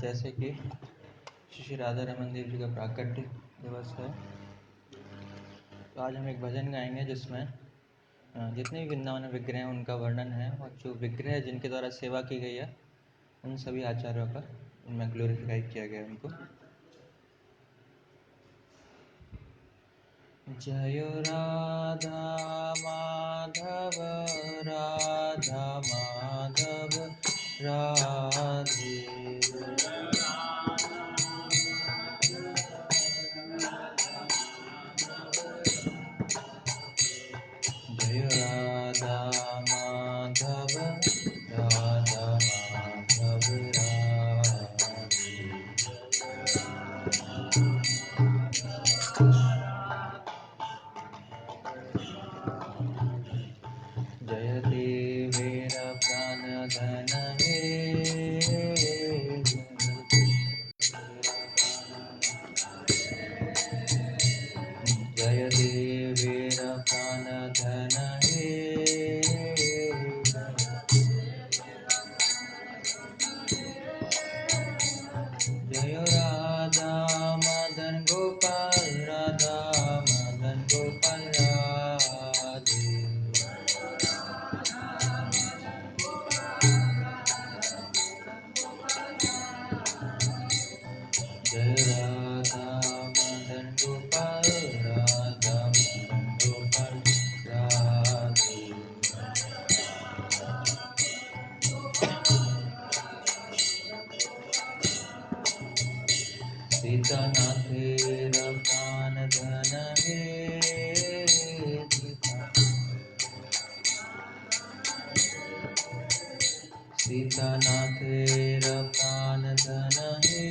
जैसे कि श्री राधा रमन देव जी का प्राकट्य दिवस है, तो आज हम एक भजन गाएंगे जिसमें जितने भी वृंदावन विग्रह हैं उनका वर्णन है, और जो विग्रह जिनके द्वारा सेवा की गई है उन सभी आचार्यों का उनमें ग्लोरीफाई किया गया है उनको। जय राधा माधव राधा माधव राधे, जय राधा माधव राधा माधव राधे, जय देवेर प्राणधन हे, जय देवेर प्राणधन हे, जय राधा मदन गोपाल राधा मदन गोपाल राधे, जय राधा मदन गोपाल राधा मदन गोपाल राधे, सीतानाथेर प्राणधन हे, सीतानाथेर प्राणधन हे,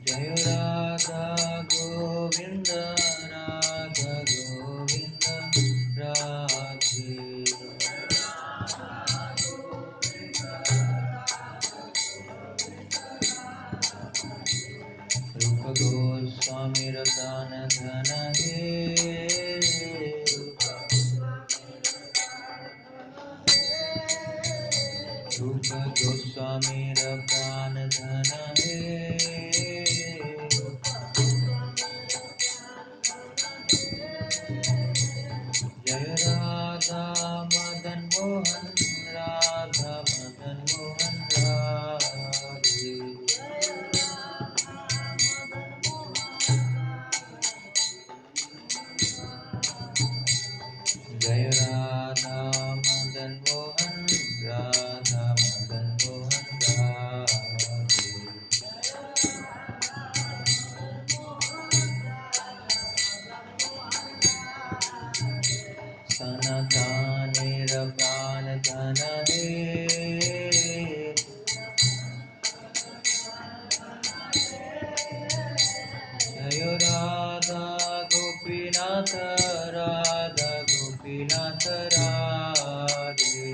जय राधा गोविंद राधा गोविंद राधे, रूप गोस्वामी प्राणधन हे, रूप गोस्वामी प्राणधन हे, जय राधा मदन मोहन राधा मदन मोहन राधे, जय राधा मदन मोहन राधा मदन मोहन राधे, सनकानेर प्राणधन हे, जय राधा गोपीनाथ राधा गोपीनाथ राधे,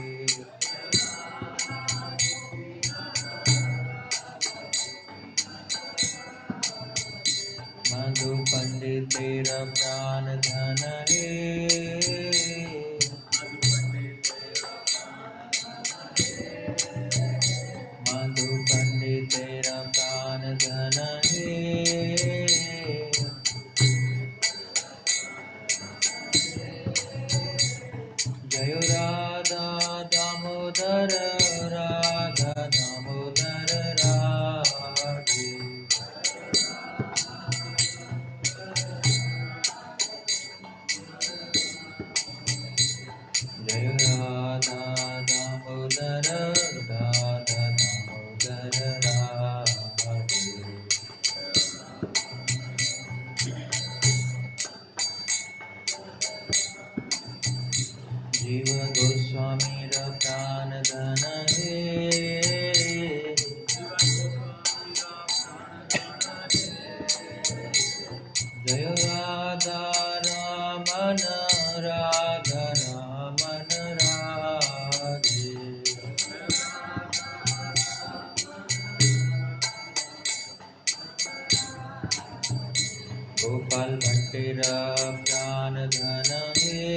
मधु पंडितेर प्राणधन हे, मधु पंडितेर प्राणधन हे, जय राधा दामोदर राधा दामोदर राधे, जय राधा दामोदर राधा दामोदर राधे, जीव गोस्वामी प्राणधन हे, जय राधा रमन राधा रमन राधे, गोपाल भट्टेर प्राणधन हे,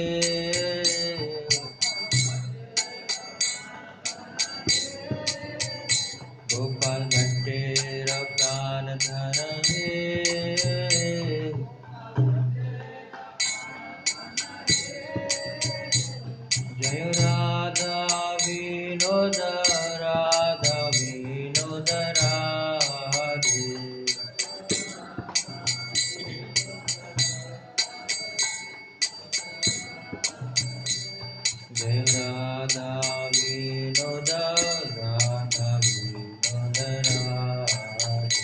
जय राधा विनोद राधा विनोद राधे।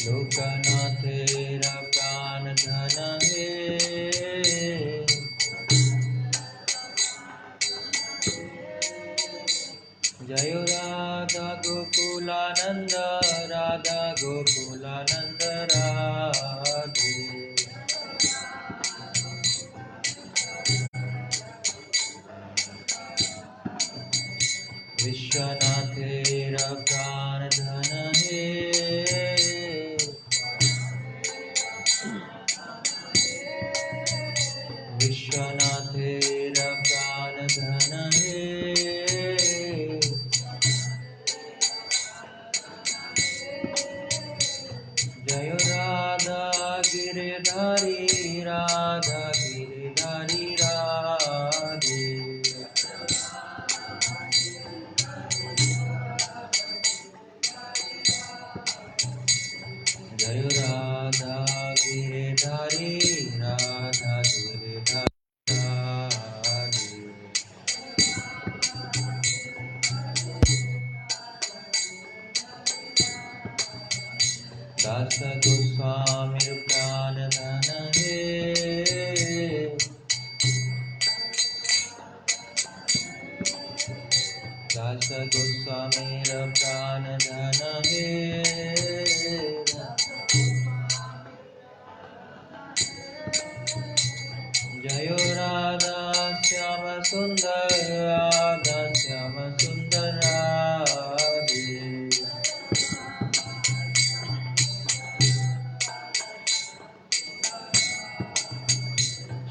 लोकनाथेरा प्राण धन हे, जय राधा गोकुलानंद राधा गोकुलानंद राधे। विश्वनाथेरा प्राण धन हे, विश्वनाथेरा प्राण धन हे, जय राधा गिरधारी राधा गिरधारी राधे। जय राधा गिरधारी राधा गिरधारी राधे। दास गोस्वामी प्राण धन हे, दास गोस्वामी प्राण धन हे, जय राधा श्याम सुंदर राधा श्याम सुंदर राधे।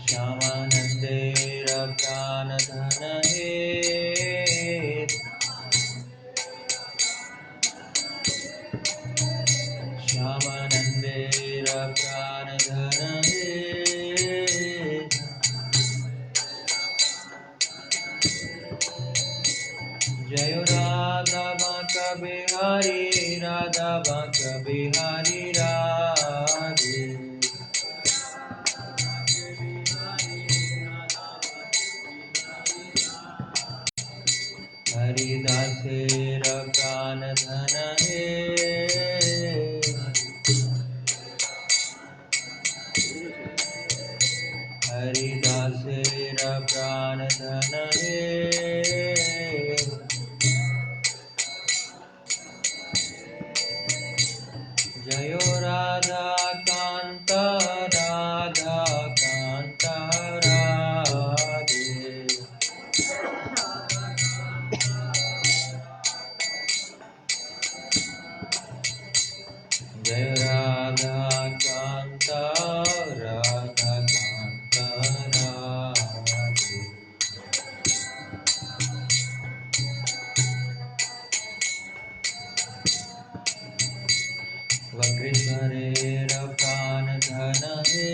श्यामानंदेर प्राण धन हे, श्यामानंदेर प्राण धन हे, जय राधा बांका बिहारी राधा बांका बिहारी राधे। हरिदासेर प्राण धन हे, हरिदासेर प्राण धन हे, जय राधा कांत राधा कांत राधे। जय राधा कांत राधा कांत राधे। वक्रेश्वरेर प्राण धन हे,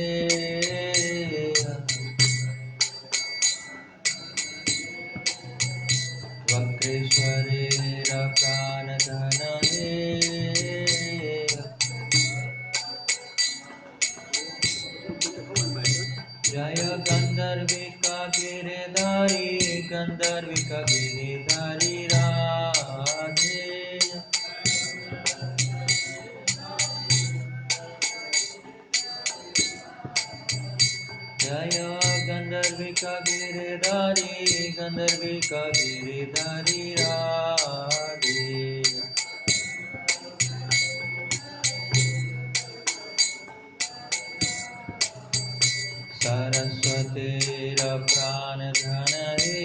वक्रेश्वरेर प्राण धन हे, जय गंधर्विका गिरिधारी गंधर्विका गिरिधारी राधे। जय गंधर्विका गिरिधारी गंधर्विका गिरिधारी राधे। सरस्वतीर प्राण धन हे,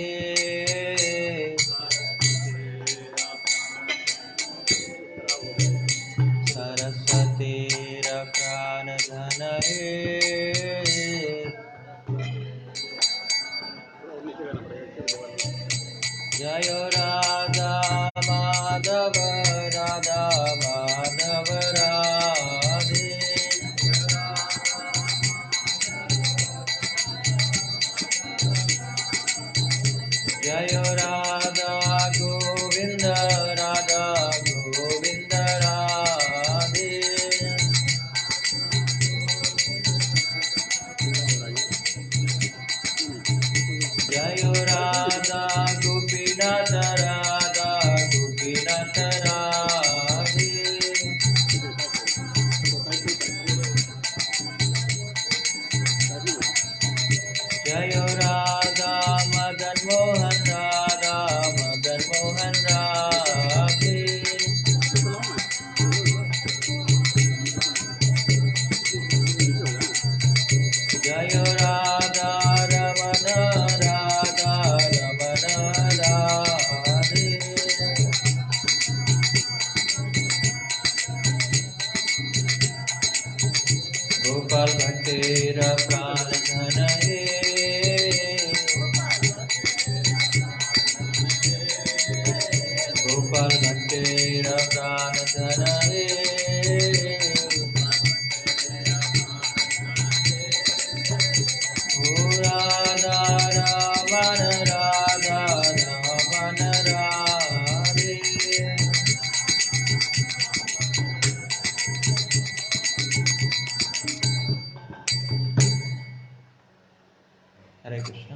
सरस्वतीर प्राण धन हे, जय राधा माधव राधा माधव राधे। जय राधा गोविंद राधा गोविंद राधे। जय राधा गोपीनाथ राधा गोपीनाथ राधे। जय राधा मदन मोहन राधा मदन मोहन राधे। जय राधा रमन राधा रमन राधे। गोपाल भट्टेर प्राण धन हे। गोपाल भट्टेर प्राण धन हे। ओ राधा रमन राधा रमन राधे। हरे कृष्ण।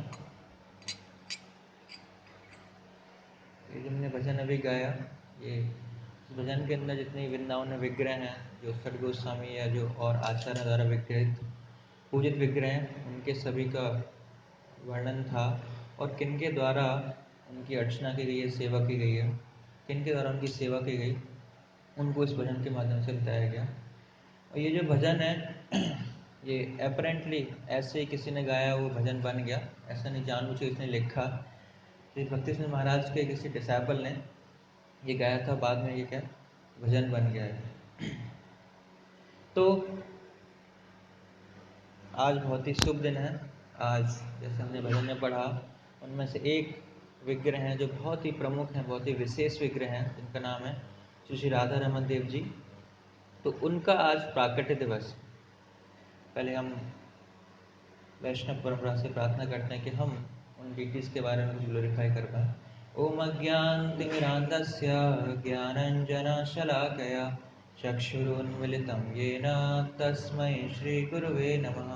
ये जो हमने भजन अभी गाया, ये इस भजन के अंदर जितने वृंदावन में विग्रह हैं, जो सठ गोस्वामी या जो और आचार्य द्वारा विग्रहित पूजित विग्रह हैं, उनके सभी का वर्णन था और किनके द्वारा उनकी अर्चना की गई है, सेवा की गई है, किनके द्वारा उनकी सेवा की गई, उनको इस भजन के माध्यम से बताया गया। और ये जो भजन है ये अपरेंटली ऐसे ही किसी ने गाया वो भजन बन गया, ऐसा नहीं जानबूझ के किसने लिखा। श्री भक्ति सिंह महाराज के किसी डिसाइपल ने ये गाया था, बाद में ये क्या भजन बन गया है। तो आज बहुत ही शुभ दिन है। आज जैसे हमने भजन में पढ़ा, उनमें से एक विग्रह हैं जो बहुत ही प्रमुख हैं, बहुत ही विशेष विग्रह हैं, जिनका नाम है श्री राधा रमन देव जी। तो उनका आज प्राकट्य दिवस। पहले हम वैष्णव परंपरा से प्रार्थना करते हैं कि हम उन डिटीज़ के बारे में ग्लोरीफाई कर पाएँ। ओम अज्ञानतिमिरान्धस्य ज्ञानञ्जनशलाकया चक्षुरुन्मिलितं येन तस्मै श्रीगुरुवे नमः।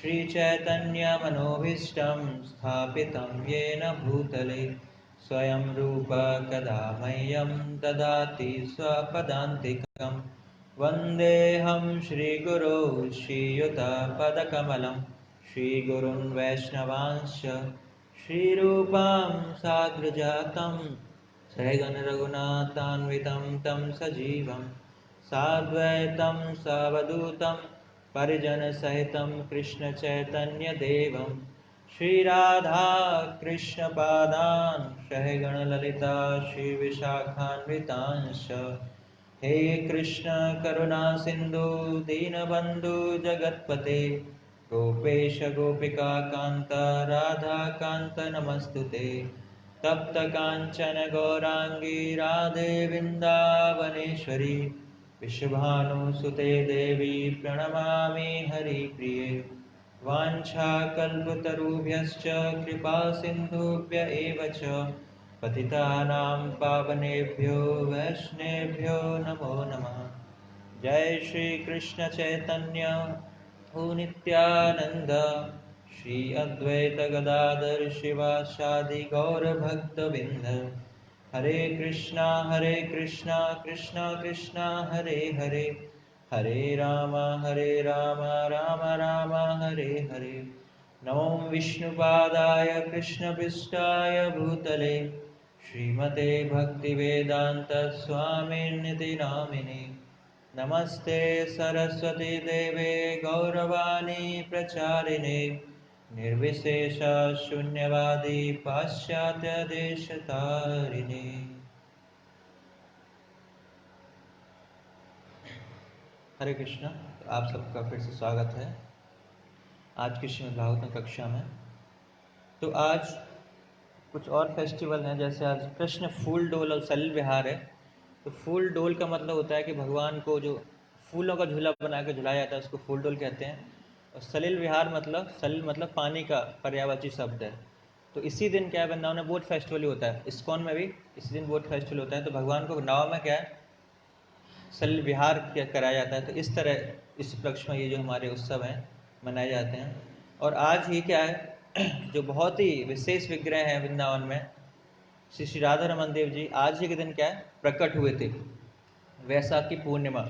श्रीचैतन्यमनोभीष्टं स्थापितं येन भूतले स्वयं रूप कदा मह्यं ददाति स्वपदान्तिकं। वन्देऽहं श्रीगुरो श्रीयुतपदकमलं श्रीगुरुन् वैष्णवांश्च श्रीरूपां साग्रजातं सगणरघुनाथान्वितं तं सजीवं साद्वैतं सावधूतं परिजनसहितं कृष्णचैतन्यदेवं श्रीराधा कृष्णपादान् सहगणललिता श्रीविशाखान्वितांश्च। हे कृष्ण करुणा सिंधु दीनबंधु जगतपते गोपेश गोपिका कांत राधा कांत नमस्तुते। तप्त कांचन गौरांगी राधे वृंदावनेश्वरी विश्वभानुसुते देवी प्रणमामि हरिप्रिये। वाञ्छाकल्पतरुभ्यश्च कृपा सिन्धुभ्य एव च पतितानां पावनेभ्यो वैष्णवेभ्यो नमो नमः। जय श्री कृष्ण चैतन्य ओ नित्यानंद श्री अद्वैत गदाधर शिवासादि गौर भक्तवृंद। हरे कृष्णा कृष्णा कृष्णा हरे हरे, हरे राम राम राम हरे हरे। नमो विष्णुपादाय कृष्णपृष्ठाय भूतले श्रीमते भक्तिवेदांत स्वामिनिति नामिने। नमस्ते सरस्वती देवे गौरवाणी प्रचारिणे निर्विशेष शून्यवादी पाश्चात्य देशतारिणे। हरे कृष्णा। तो आप सबका फिर से स्वागत है आज की श्रीमद् भागवतम कक्षा में। तो आज कुछ और फेस्टिवल हैं, जैसे आज कृष्ण फूल डोल और सलिल विहार है। तो फूल डोल का मतलब होता है कि भगवान को जो फूलों का झूला बना के झुलाया जाता है उसको फूल डोल कहते हैं। और सलिल विहार मतलब सलिल मतलब पानी का पर्यायवाची शब्द है। तो इसी दिन क्या है, वृंदावन में बोट फेस्टिवल ही होता है, इस्कॉन में भी इसी दिन बोट फेस्टिवल होता है। तो भगवान को नाव में क्या है सलिल विहार क्या कराया जाता है। तो इस तरह इस उपलक्ष्य में ये जो हमारे उत्सव हैं मनाए जाते हैं। और आज ही क्या है जो बहुत ही विशेष विग्रह हैं वृंदावन में, श्री श्री राधा रमन देव जी आज ही के दिन क्या है प्रकट हुए थे, वैसाख की पूर्णिमा।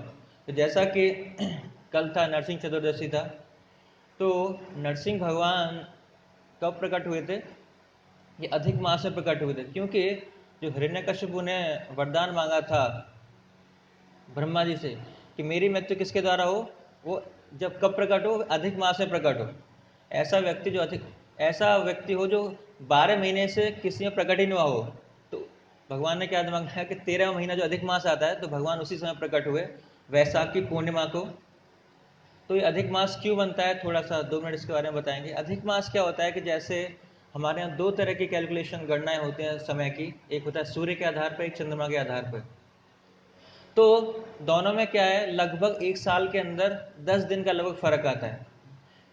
तो जैसा कि कल था नरसिंह चतुर्दशी था, तो नरसिंह भगवान कब प्रकट हुए थे? ये अधिक मास में प्रकट हुए थे, क्योंकि जो हिरण्यकशिपु ने वरदान मांगा था ब्रह्मा जी से कि मेरी मृत्यु किसके द्वारा हो, वो जब कब प्रकट हो? अधिक मास में प्रकट हो। ऐसा व्यक्ति हो जो 12 महीने से किसी में प्रकट ही नहीं हुआ हो। तो भगवान ने क्या मांगा है कि 13वां महीना जो अधिक मास आता है, तो भगवान उसी समय प्रकट हुए, वैसाख की पूर्णिमा को। तो ये अधिक मास क्यों बनता है, थोड़ा सा 2 मिनट इसके बारे में बताएंगे। अधिक मास क्या होता है कि जैसे हमारे यहाँ 2 तरह की कैलकुलेशन गणनाएं होती हैं समय की, एक होता है सूर्य के आधार पर, एक चंद्रमा के आधार पर। तो दोनों में क्या है, लगभग 1 साल के अंदर 10 दिन का लगभग फर्क आता है,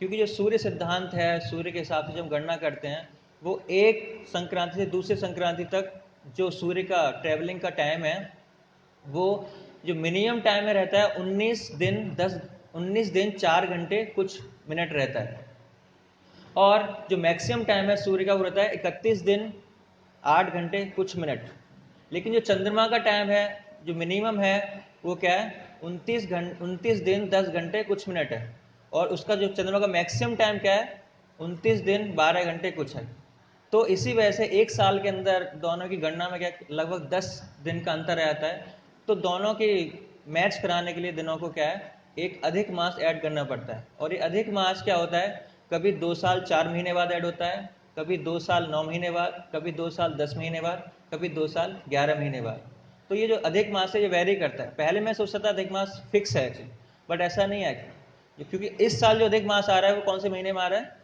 क्योंकि जो सूर्य सिद्धांत है, सूर्य के हिसाब से जब गणना करते हैं, वो एक संक्रांति से दूसरे संक्रांति तक जो सूर्य का ट्रेवलिंग का टाइम है, वो जो मिनिमम टाइम में रहता है 19 दिन 4 घंटे कुछ मिनट रहता है, और जो मैक्सिमम टाइम है सूर्य का वो रहता है 31 दिन 8 घंटे कुछ मिनट। लेकिन जो चंद्रमा का टाइम है जो मिनिमम है वो क्या है, 29 दिन 10 घंटे कुछ मिनट है, और उसका जो चंद्रमा का मैक्सिमम टाइम क्या है, 29 दिन 12 घंटे कुछ है। तो इसी वजह से 1 साल के अंदर दोनों की गणना में क्या लगभग 10 दिन का अंतर रहता है। तो दोनों की मैच कराने के लिए दिनों को क्या है, एक अधिक मास ऐड करना पड़ता है। और ये अधिक मास क्या होता है, कभी 2 साल 4 महीने बाद ऐड होता है, कभी 2 साल 9 महीने बाद, कभी 2 साल 10 महीने बाद, कभी 2 साल 11 महीने बाद। तो ये जो अधिक मास है ये वेरी करता है। पहले मैं सोचता था अधिक मास फिक्स है, बट ऐसा नहीं है, क्योंकि इस साल जो अधिक मास आ रहा है वो कौन से महीने में आ रहा है,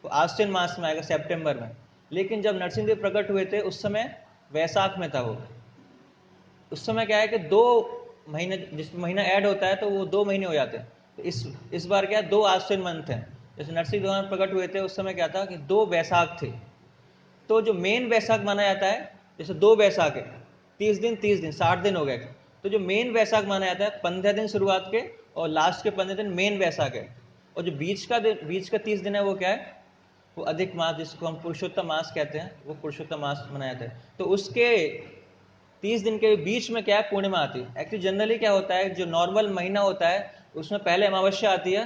वो आश्विन मास में आएगा, सितंबर में। लेकिन जब नरसिंह देव प्रकट हुए थे उस समय वैसाख में था वो। उस समय क्या है कि 2 महीने, जिस महीना ऐड होता है तो वो 2 महीने हो जाते हैं। तो इस बार क्या है, 2 आश्विन मंथ हैं। जैसे नरसिंह भगवान प्रकट हुए थे उस समय क्या था कि 2 वैसाख थे। तो जो मेन वैसाख माना जाता है, जैसे 2 वैसाख है, 30 दिन 60 दिन हो गए। तो जो मेन वैसाख माना जाता है 15 दिन शुरुआत के और लास्ट के 15 दिन मेन वैसाख है। और जो बीच का 30 दिन है वो क्या है, वो अधिक मास, जिसको हम पुरुषोत्तम मास कहते हैं, वो पुरुषोत्तम मास मनाया जाता है। तो उसके 30 दिन के बीच में क्या है, पूर्णिमा आती है। एक्चुअली जनरली क्या होता है, जो नॉर्मल महीना होता है उसमें पहले अमावस्या आती है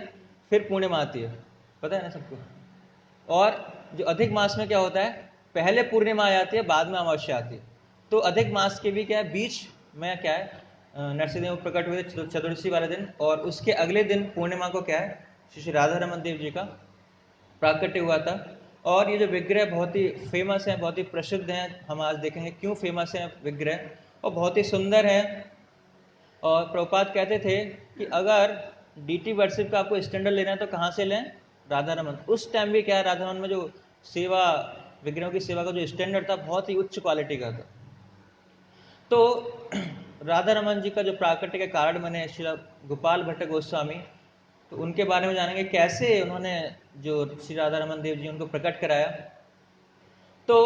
फिर पूर्णिमा आती है, पता है ना सबको। और जो अधिक मास में क्या होता है, पहले पूर्णिमा आ जाती है बाद में अमावस्या आती है। तो अधिक मास के भी क्या है, बीच में क्या है, नरसिंहदेव प्रकट हुए चतुर्दशी वाले दिन, और उसके अगले दिन पूर्णिमा को क्या है, श्री श्री राधा रमन देव जी का प्राकट्य हुआ था। और ये जो विग्रह बहुत ही फेमस है, बहुत ही प्रसिद्ध हैं। हम आज देखेंगे क्यों फेमस है विग्रह, और बहुत ही सुंदर है। और प्रभुपाद कहते थे कि अगर डीटी वर्शिप का आपको स्टैंडर्ड लेना है तो कहाँ से लें, राधा रमन। उस टाइम भी क्या है, राधा रमन में जो सेवा, विग्रहों की सेवा का जो स्टैंडर्ड था बहुत ही उच्च क्वालिटी का था। तो राधा रमन जी का जो प्राकट्य के कारण बने श्री गोपाल भट्ट गोस्वामी, तो उनके बारे में जानेंगे कैसे उन्होंने जो श्री राधा रमन देव जी उनको प्रकट कराया। तो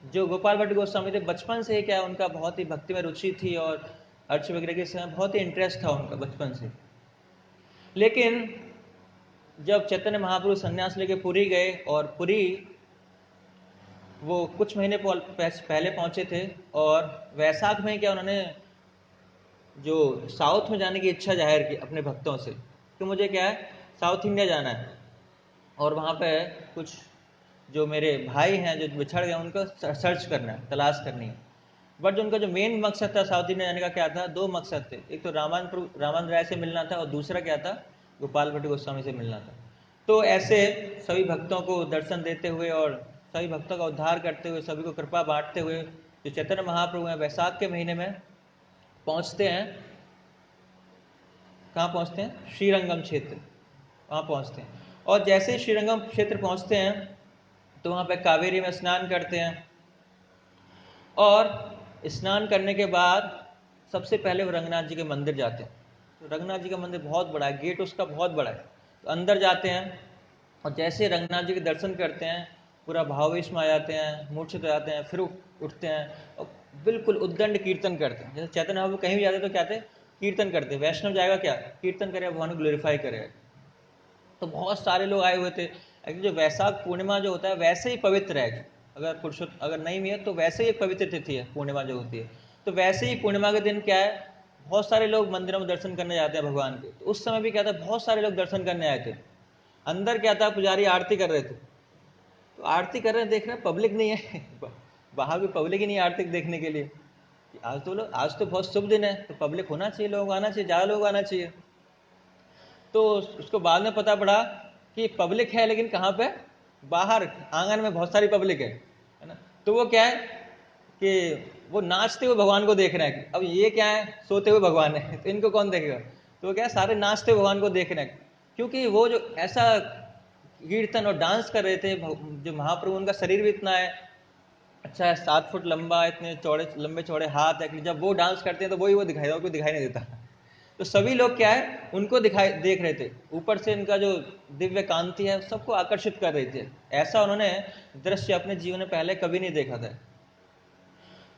जो गोपाल भट्ट गोस्वामी थे, बचपन से ही क्या उनका बहुत ही भक्ति में रुचि थी और अर्च वगैरह के समय बहुत ही इंटरेस्ट था उनका बचपन से। लेकिन जब चैतन्य महाप्रभु संन्यास लेके पुरी गए, और पुरी वो कुछ महीने पहले पहुंचे थे, और वैसाख में क्या उन्होंने जो साउथ में जाने की इच्छा जाहिर की अपने भक्तों से कि मुझे क्या है, साउथ इंडिया जाना है, और वहाँ पे कुछ जो मेरे भाई हैं जो बिछड़ गए उनको सर्च करना है, तलाश करनी है। बट जो उनका जो मेन मकसद था साउथ इंडिया जाने का क्या था, 2 मकसद थे। एक तो रामानंद राय से मिलना था, और दूसरा क्या था, गोपाल भट्ट गोस्वामी से मिलना था। तो ऐसे सभी भक्तों को दर्शन देते हुए और सभी भक्तों का उद्धार करते हुए, सभी को कृपा बांटते हुए, जो चैतन्य महाप्रभु हैं वैसाख के महीने में पहुँचते हैं। कहाँ पहुँचते हैं, श्रीरंगम क्षेत्र, वहाँ पहुँचते हैं। और जैसे ही श्रीरंगम क्षेत्र पहुँचते हैं तो वहाँ पे कावेरी में स्नान करते हैं, और स्नान करने के बाद सबसे पहले वो रंगनाथ जी के मंदिर जाते हैं। तो रंगनाथ जी का मंदिर बहुत बड़ा है, गेट उसका बहुत बड़ा है। तो अंदर जाते हैं, और जैसे रंगनाथ जी के दर्शन करते हैं पूरा भावेश में आ जाते हैं, मूर्छित हो जाते हैं, फिर उठते हैं और बिल्कुल उद्दंड कीर्तन करते हैं। जैसे चैतन्य महाप्रभु कहीं भी जाते तो क्या थे, कीर्तन करते। वैष्णव जाएगा क्या, कीर्तन करे, भगवान को ग्लोरीफाई करे। तो बहुत सारे लोग आए हुए थे, जो वैशाख पूर्णिमा जो होता है वैसे ही पवित्र है, अगर नहीं भी है तो वैसे ही एक पवित्र तिथि है पूर्णिमा जो होती है। तो वैसे ही पूर्णिमा के दिन क्या है, बहुत सारे लोग मंदिरों में दर्शन करने जाते हैं भगवान के। तो उस समय भी क्या था, बहुत सारे लोग दर्शन करने आए थे। अंदर क्या था, पुजारी आरती कर रहे थे, तो आरती कर रहे हैं, देख रहे हैं पब्लिक नहीं है बाहर भी पब्लिक ही नहीं है आरती देखने के लिए। आज तो बहुत शुभ दिन है, तो पब्लिक होना चाहिए, लोग आना चाहिए, ज़्यादा लोग आना चाहिए। तो उसको बाद में पता पड़ा कि पब्लिक है, लेकिन कहाँ पे, बाहर आंगन में बहुत सारी पब्लिक है ना। तो वो क्या है कि वो नाचते हुए भगवान को देख रहे हैं। अब ये क्या है, सोते हुए भगवान है, तो इनको कौन देखेगा। तो क्या है, सारे नाचते हुए भगवान को देख रहे हैं, क्योंकि वो जो ऐसा कीर्तन और डांस कर रहे थे, जो महाप्रभु, उनका शरीर भी इतना है अच्छा है, 7 फुट लंबा, इतने चौड़े लंबे चौड़े हाथ है कि जब वो डांस करते हैं तो वही वो दिखाई, और कोई दिखाई नहीं देता। तो सभी लोग क्या है, उनको देख रहे थे, ऊपर से इनका जो दिव्य कांति है सबको आकर्षित कर रही थी। ऐसा उन्होंने दृश्य अपने जीवन में पहले कभी नहीं देखा था।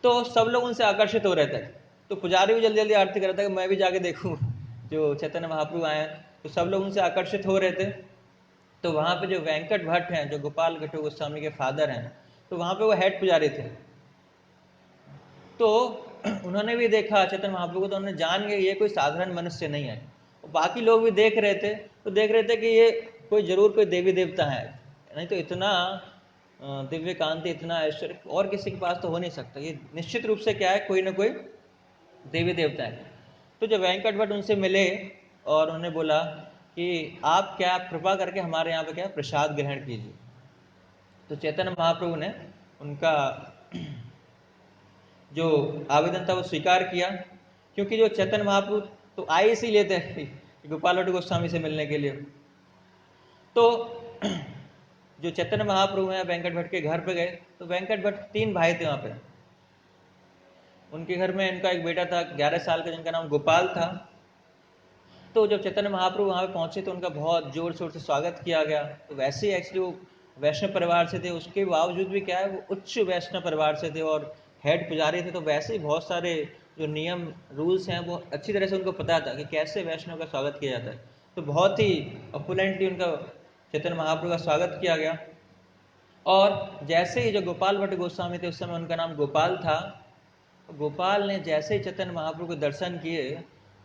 तो सब लोग उनसे आकर्षित हो रहे थे। तो पुजारी भी जल्दी जल्दी आरती कर रहा था कि मैं भी जाके देखूं जो चैतन्य महाप्रभु आए हैं। तो सब लोग उनसे आकर्षित हो रहे थे। तो वहां पे जो वेंकट भट्ट हैं, जो गोपाल गट्टू गोस्वामी के फादर हैं, तो वहां पे वो हेड पुजारी थे। तो उन्होंने भी देखा चैतन्य महाप्रभु को, तो उन्होंने जान गए ये कोई साधारण मनुष्य नहीं है। बाकी लोग भी देख रहे थे, तो देख रहे थे कि ये जरूर कोई देवी देवता है, नहीं तो इतना दिव्य कांति, इतना ऐश्वर्य और किसी के पास तो हो नहीं सकता। ये निश्चित रूप से क्या है, कोई ना कोई देवी देवता है। तो जब वेंकट भट्ट उनसे मिले और उन्होंने बोला कि आप क्या कृपा करके हमारे यहाँ पे क्या प्रसाद ग्रहण कीजिए। तो चैतन्य महाप्रभु ने उनका जो आवेदन था वो स्वीकार किया, क्योंकि जो चैतन्य महाप्रभु तो आए इसीलिए थे गोपाल भट्ट गोस्वामी से मिलने के लिए। तो जो चैतन्य महाप्रभु हैं वेंकट भट्ट के घर पे गए। तो वेंकट भट्ट 3 भाई थे वहां पे। उनके घर में इनका एक बेटा था 11 साल का, जिनका नाम गोपाल था। तो जब चैतन्य महाप्रभु वहां पे पहुंचे तो उनका बहुत जोर शोर से स्वागत किया गया। तो वैसे ही एक्चुअली वो वैष्णव परिवार से थे, उसके बावजूद भी क्या है, वो उच्च वैष्णव परिवार से थे और हेड पुजारी थे। तो वैसे ही बहुत सारे जो नियम रूल्स हैं वो अच्छी तरह से उनको पता था कि कैसे वैष्णव का स्वागत किया जाता है। तो बहुत ही अपुलेंटली उनका चैतन्य महाप्रभु का स्वागत किया गया। और जैसे ही जो गोपाल भट्ट गोस्वामी थे, उस समय उनका नाम गोपाल था, गोपाल ने जैसे ही चैतन्य महाप्रभु के दर्शन किए,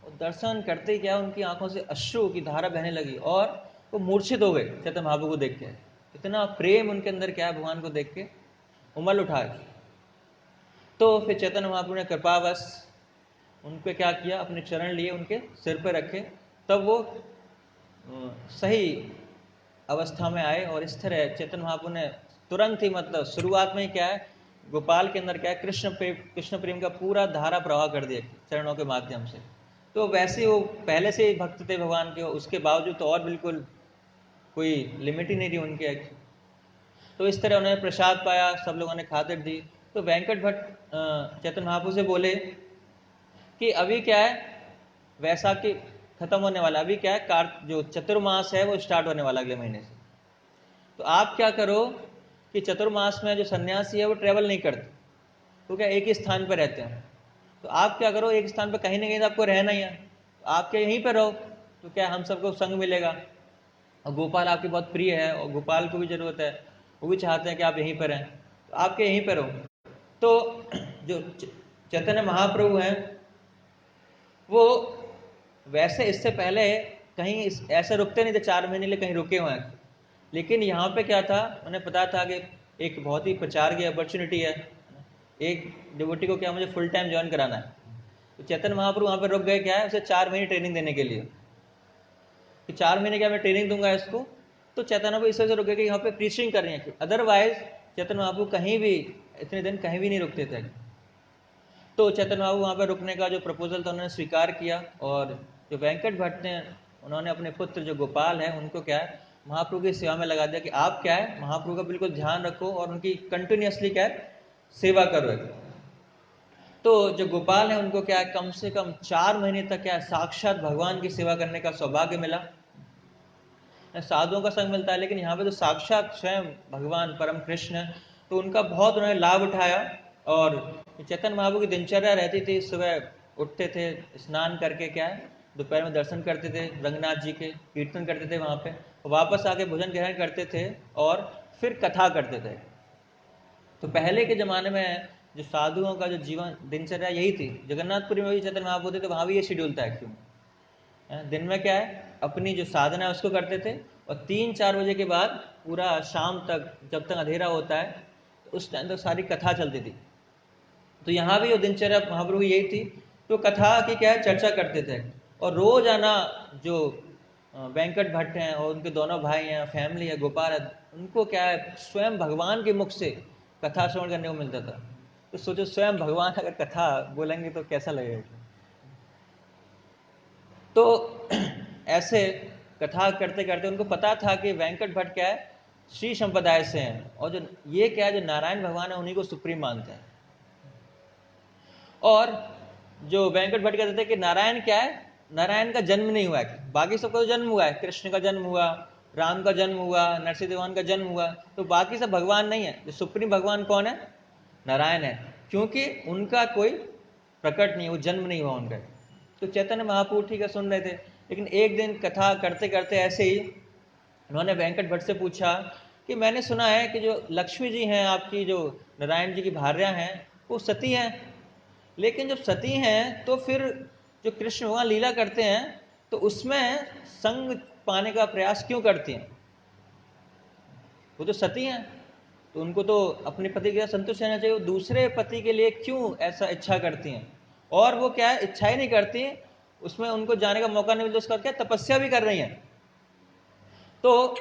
और दर्शन करते ही क्या, उनकी आंखों से अश्रु की धारा बहने लगी और वो मूर्छित हो गए चैतन्य महाप्रभु को देख के। इतना प्रेम उनके अंदर क्या है भगवान को देख के, उमल उठाए। तो फिर चैतन्य महाप्रभु ने कृपावश उनपे क्या किया, अपने चरण लिए, उनके सिर पर रखे, तब वो सही अवस्था में आए। और इस तरह चैतन्य महाप्रभु ने तुरंत ही, मतलब शुरुआत में ही क्या है, गोपाल के अंदर क्या है, कृष्ण प्रेम का पूरा धारा प्रवाह कर दिया चरणों के माध्यम से। तो वैसे वो पहले से ही भक्त थे भगवान के, उसके बावजूद तो और बिल्कुल कोई लिमिट ही नहीं थी उनके। तो इस तरह उन्होंने प्रसाद पाया, सब लोगों ने खातिर दी। तो वेंकट भट्ट चैतन्य महाप्रभु से बोले कि अभी क्या है, वैसाखी खत्म होने वाला, अभी क्या है, जो चतुर्मास है वो स्टार्ट होने वाला अगले महीने से। तो आप क्या करो कि चतुर्मास में जो सन्यासी है वो ट्रेवल नहीं करते, तो क्या एक ही स्थान पर रहते हैं। तो आप क्या करो, एक स्थान पर कहीं ना कहीं तो आपको रहना ही है, तो आप क्या यहीं पर रहो, तो क्या हम सबको संग मिलेगा। और गोपाल आपके बहुत प्रिय है और गोपाल को भी जरूरत है, वो भी चाहते हैं कि आप यहीं पर रहें, तो आपके यहीं पर रहो। तो जो चैतन्य महाप्रभु हैं वो वैसे इससे पहले कहीं ऐसे रुकते नहीं थे, 4 महीने लिए कहीं रुके हुए हैं। लेकिन यहाँ पे क्या था, उन्हें पता था कि एक बहुत ही प्रचार की अपॉर्चुनिटी है, एक डिवोटी को क्या मुझे फुल टाइम ज्वाइन कराना है। तो चैतन्य महाप्रभु वहाँ पे रुक गए, क्या है, उसे 4 महीने ट्रेनिंग देने के लिए कि 4 महीने क्या मैं ट्रेनिंग दूंगा इसको। तो चैतन्य महाप्रभु इस वजह से रुक गए कि यहाँ पे प्रीचिंग करनी है, अदरवाइज चैतन्य महाप्रभु कहीं भी इतने दिन कहीं भी नहीं रुकते थे। तो चैतन्य महाप्रभु वहाँ पर रुकने का जो प्रपोजल था उन्होंने स्वीकार किया। और जो वेंकट भट्ट ने, उन्होंने अपने पुत्र जो गोपाल है उनको क्या है, महाप्रभु की सेवा में लगा दिया कि आप क्या है, महाप्रभु का बिल्कुल ध्यान रखो और उनकी कंटिन्यूसली क्या है, सेवा करो। तो जो गोपाल है उनको क्या है, कम से कम 4 महीने तक क्या है, साक्षात भगवान की सेवा करने का सौभाग्य मिला। साधुओं का संग मिलता है, लेकिन यहाँ पे तो साक्षात स्वयं भगवान परम कृष्ण है, तो उनका बहुत उन्होंने लाभ उठाया। और चैतन्य महाप्रभु की दिनचर्या रहती थी, सुबह उठते थे, स्नान करके क्या है, दोपहर में दर्शन करते थे रंगनाथ जी के, कीर्तन करते थे वहाँ पे, वापस आके भोजन ग्रहण करते थे और फिर कथा करते थे। तो पहले के ज़माने में जो साधुओं का जो जीवन दिनचर्या यही थी। जगन्नाथपुरी में भी चैतन्य महाप्रभु थे तो वहाँ भी ये शेड्यूल था एक्चुअली। दिन में क्या है, अपनी जो साधना है उसको करते थे, और 3-4 बजे के बाद पूरा शाम तक जब तक अंधेरा होता है तो उस टाइम तक सारी कथा चलती थी। तो यहाँ भी वो दिनचर्या महाप्रभु की यही थी। तो कथा की क्या है, चर्चा करते थे। और रोज आना जो वेंकट भट्ट हैं और उनके दोनों भाई हैं, फैमिली है, गोपाल है, उनको क्या है स्वयं भगवान के मुख से कथा श्रवण करने को मिलता था। तो सोचो स्वयं भगवान अगर कथा बोलेंगे तो कैसा लगेगा। तो ऐसे कथा करते करते उनको पता था कि वेंकट भट्ट क्या है, श्री संप्रदाय से हैं, और जो ये क्या है, जो नारायण भगवान है उन्हीं को सुप्रीम मानते हैं। और जो वेंकट भट्ट कहते थे कि नारायण क्या है, नारायण का जन्म नहीं हुआ है, बाकी सबका तो जन्म हुआ है, कृष्ण का जन्म हुआ, राम का जन्म हुआ, नरसिंह देवान का जन्म हुआ, तो बाकी सब भगवान नहीं है। जो सुप्रीम भगवान कौन है, नारायण है, क्योंकि उनका कोई प्रकट नहीं है, वो जन्म नहीं हुआ उनका। तो चैतन्य महाप्रभु ठीक है सुन रहे थे, लेकिन एक दिन कथा करते करते ऐसे ही उन्होंने वेंकट भट्ट से पूछा कि मैंने सुना है कि जो लक्ष्मी जी हैं आपकी, जो नारायण जी की भार्या हैं, वो सती हैं, लेकिन जब सती हैं तो फिर जो कृष्ण भगवान लीला करते हैं तो उसमें संग पाने का प्रयास क्यों करती हैं, वो तो सती हैं, तो उनको तो अपने पति के साथ संतुष्ट रहना चाहिए, वो दूसरे पति के लिए क्यों ऐसा इच्छा करती हैं। और वो क्या है, इच्छा ही नहीं करती, उसमें उनको जाने का मौका नहीं मिलता, उसका क्या तपस्या भी कर रही हैं। तो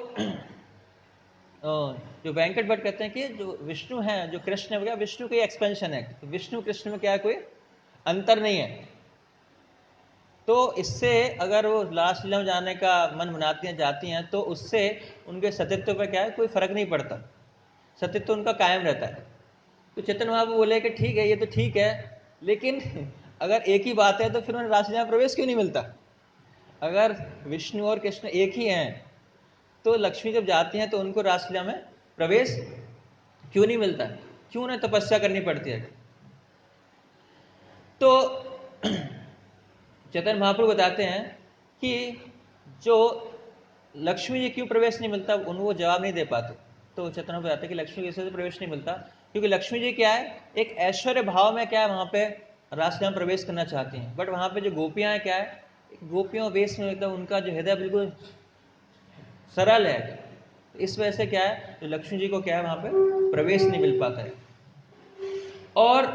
जो वेंकट भट्ट कहते हैं कि जो विष्णु है, जो कृष्ण है, विष्णु का एक्सपेंशन है, तो विष्णु कृष्ण में क्या है, कोई अंतर नहीं है। तो इससे अगर वो लास्ट लीला में जाने का मन बनाती हैं, जाती हैं, तो उससे उनके सतीत्व पर क्या है, कोई फर्क नहीं पड़ता, सतीत्व उनका कायम रहता है। तो चैतन्य महाप्रभु बोले कि ठीक है, ये तो ठीक है, लेकिन अगर एक ही बात है तो फिर उन्हें रासलीला में प्रवेश क्यों नहीं मिलता। अगर विष्णु और कृष्ण एक ही हैं तो लक्ष्मी जब जाती हैं तो उनको रासलीला में प्रवेश क्यों नहीं मिलता, क्यों उन्हें तपस्या करनी पड़ती है। तो चैतन्य महाप्रभु बताते हैं कि जो लक्ष्मी जी क्यों प्रवेश नहीं मिलता, उनको जवाब नहीं दे पाते। तो चैतन्य बताते हैं कि लक्ष्मी जी से प्रवेश नहीं मिलता क्योंकि लक्ष्मी जी क्या है, एक ऐश्वर्य भाव में क्या है, वहां पे रासलीला में प्रवेश करना चाहती हैं, बट वहां पे जो गोपियां हैं क्या है, गोपियों वेश में एकदम उनका जो हृदय बिल्कुल सरल है। इस वजह से क्या है, जो लक्ष्मी जी को क्या है वहां पे प्रवेश नहीं मिल पाता है। और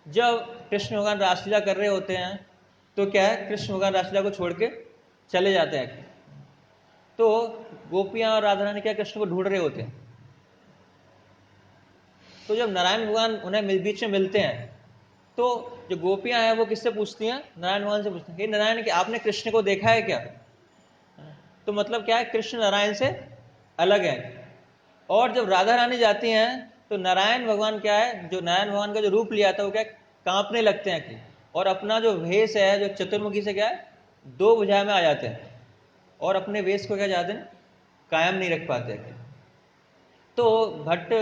जब कृष्ण भगवान रासलीला कर रहे होते हैं तो क्या है, कृष्ण भगवान रासलीला को छोड़ के चले जाते हैं, तो गोपियां और राधा रानी क्या कृष्ण को ढूंढ रहे होते हैं। तो जब नारायण भगवान उन्हें बीच में मिलते हैं तो जो गोपियां हैं वो किससे पूछती हैं, नारायण भगवान से पूछती हैं, हे नारायण कि आपने कृष्ण को देखा है क्या। तो मतलब क्या है, कृष्ण नारायण से अलग है। और जब राधा रानी जाती हैं तो नारायण भगवान क्या है, जो नारायण भगवान का जो रूप लिया था वो क्या कांपने लगते हैं कि, और अपना जो वेश है जो चतुर्मुखी से क्या है 2 भुजा में आ जाते हैं, और अपने वेश को क्या जाते हैं कायम नहीं रख पाते। तो भट्ट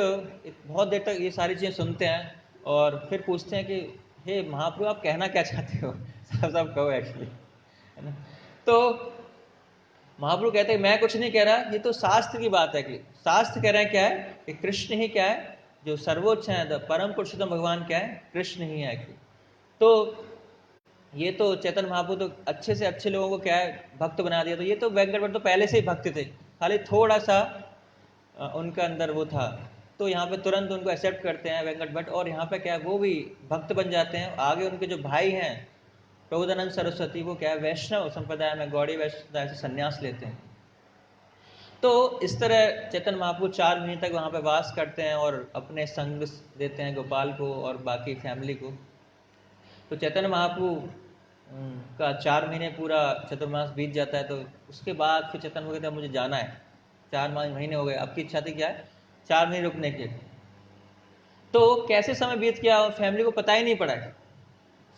बहुत देर तक ये सारी चीज़ें सुनते हैं और फिर पूछते हैं कि हे महाप्रभु आप कहना क्या चाहते हो, साहब साहब कहो एक्चुअली, है ना। तो महाप्रभु कहते हैं मैं कुछ नहीं कह रहा, ये तो शास्त्र की बात है कि शास्त्र कह रहे हैं क्या है कि कृष्ण ही क्या है, जो सर्वोच्च है, परम पुरुषोत्तम भगवान क्या है, कृष्ण ही है। तो ये तो चैतन्य महाप्रभु तो अच्छे से अच्छे लोगों को क्या है भक्त बना दिया। तो ये तो वेंकट भट्ट तो पहले से ही भक्त थे, खाली थोड़ा सा उनका अंदर वो था, तो यहाँ पे तुरंत उनको एक्सेप्ट करते हैं वेंकट भट्ट, और यहाँ पे क्या है वो भी भक्त बन जाते हैं। आगे उनके जो भाई हैं प्रबोधानंद सरस्वती, वो क्या है वैष्णव संप्रदाय में, गौड़ी वैष्णव संप्रदाय से संन्यास लेते हैं। तो इस तरह चैतन्य महाप्रभु 4 महीने तक वहाँ पे वास करते हैं और अपने संग देते हैं गोपाल को और बाकी फैमिली को। तो चैतन्य महाप्रभु का 4 महीने पूरा चतुर्मास बीत जाता है, तो उसके बाद फिर चैतन्य कहते हैं मुझे जाना है, 4 महीने हो गए, आपकी इच्छा थी क्या है 4 महीने रुकने की। तो कैसे समय बीत गया और फैमिली को पता ही नहीं पड़ा है।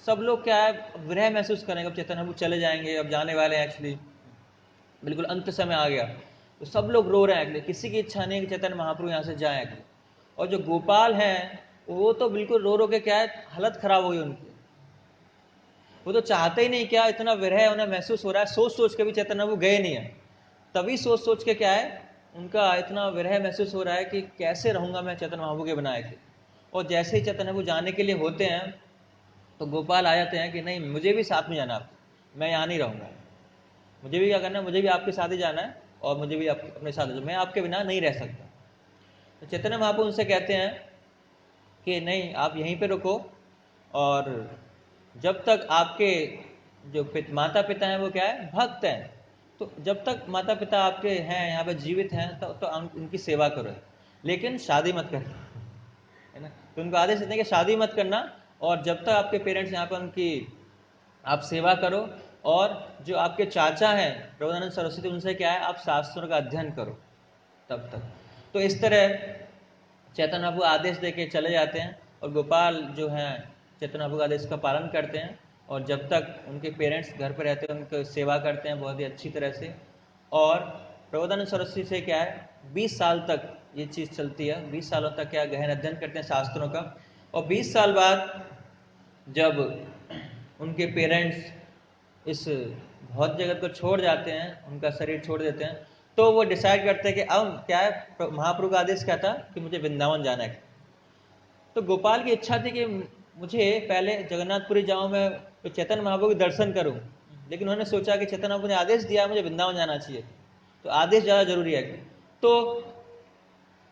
सब लोग क्या है विरह महसूस करेंगे, अब चैतन्य महाप्रभु चले जाएंगे, अब जाने वाले हैं एक्चुअली, बिल्कुल अंत समय आ गया। तो सब लोग रो रहे हैं, किसी की इच्छा नहीं है कि चैतन्य महाप्रभु यहाँ से जाए। और जो गोपाल हैं वो तो बिल्कुल रो रो के क्या है हालत खराब हो गई उनकी। वो तो चाहते ही नहीं, क्या इतना विरह उन्हें महसूस हो रहा है, सोच सोच के भी चैतन्य महाप्रभु गए नहीं है। तभी सोच सोच के क्या है, उनका इतना विरह महसूस हो रहा है कि कैसे रहूंगा मैं चैतन्य महाप्रभु के बिना के। और जैसे ही चैतन्य महाप्रभु जाने के लिए होते हैं तो गोपाल आ जाते हैं कि नहीं, मुझे भी साथ में जाना, आप, मैं यहाँ नहीं रहूंगा, मुझे भी क्या करना है, मुझे भी आपके साथ ही जाना है और मुझे भी अपने साथ, मैं आपके बिना नहीं रह सकता। तो चैतन्य महाप्रभु उनसे कहते हैं कि नहीं, आप यहीं पे रुको, और जब तक आपके जो माता पिता हैं वो क्या है, भक्त हैं, तो जब तक माता पिता आपके हैं यहाँ पे जीवित हैं तो उनकी सेवा करो, लेकिन शादी मत करना, है ना। तो उनको आदेश देते हैं कि शादी मत करना, और जब तक आपके पेरेंट्स यहाँ पर उनकी आप सेवा करो, और जो आपके चाचा हैं प्रबोधानंद सरस्वती, उनसे क्या है, आप शास्त्रों का अध्ययन करो तब तक। तो इस तरह चैतन्य महाप्रभु आदेश दे के चले जाते हैं, और गोपाल जो हैं चैतन्य महाप्रभु का आदेश का पालन करते हैं, और जब तक उनके पेरेंट्स घर पर रहते हैं उनकी सेवा करते हैं बहुत ही अच्छी तरह से। और प्रबोधानंद सरस्वती से क्या है, 20 साल तक ये चीज़ चलती है, 20 सालों तक क्या गहन अध्ययन करते हैं शास्त्रों का। और 20 साल बाद जब उनके पेरेंट्स इस भौतिक जगत को छोड़ जाते हैं, उनका शरीर छोड़ देते हैं, तो वो डिसाइड करते हैं कि अब क्या है, महाप्रभु का आदेश क्या था कि मुझे वृंदावन जाना है। तो गोपाल की इच्छा थी कि मुझे पहले जगन्नाथपुरी जाऊं, मैं तो चैतन्य महाप्रभु के दर्शन करूं, लेकिन उन्होंने सोचा कि चैतन्य महाप्रभु ने आदेश दिया मुझे वृंदावन जाना चाहिए, तो आदेश ज़्यादा जरूरी है। तो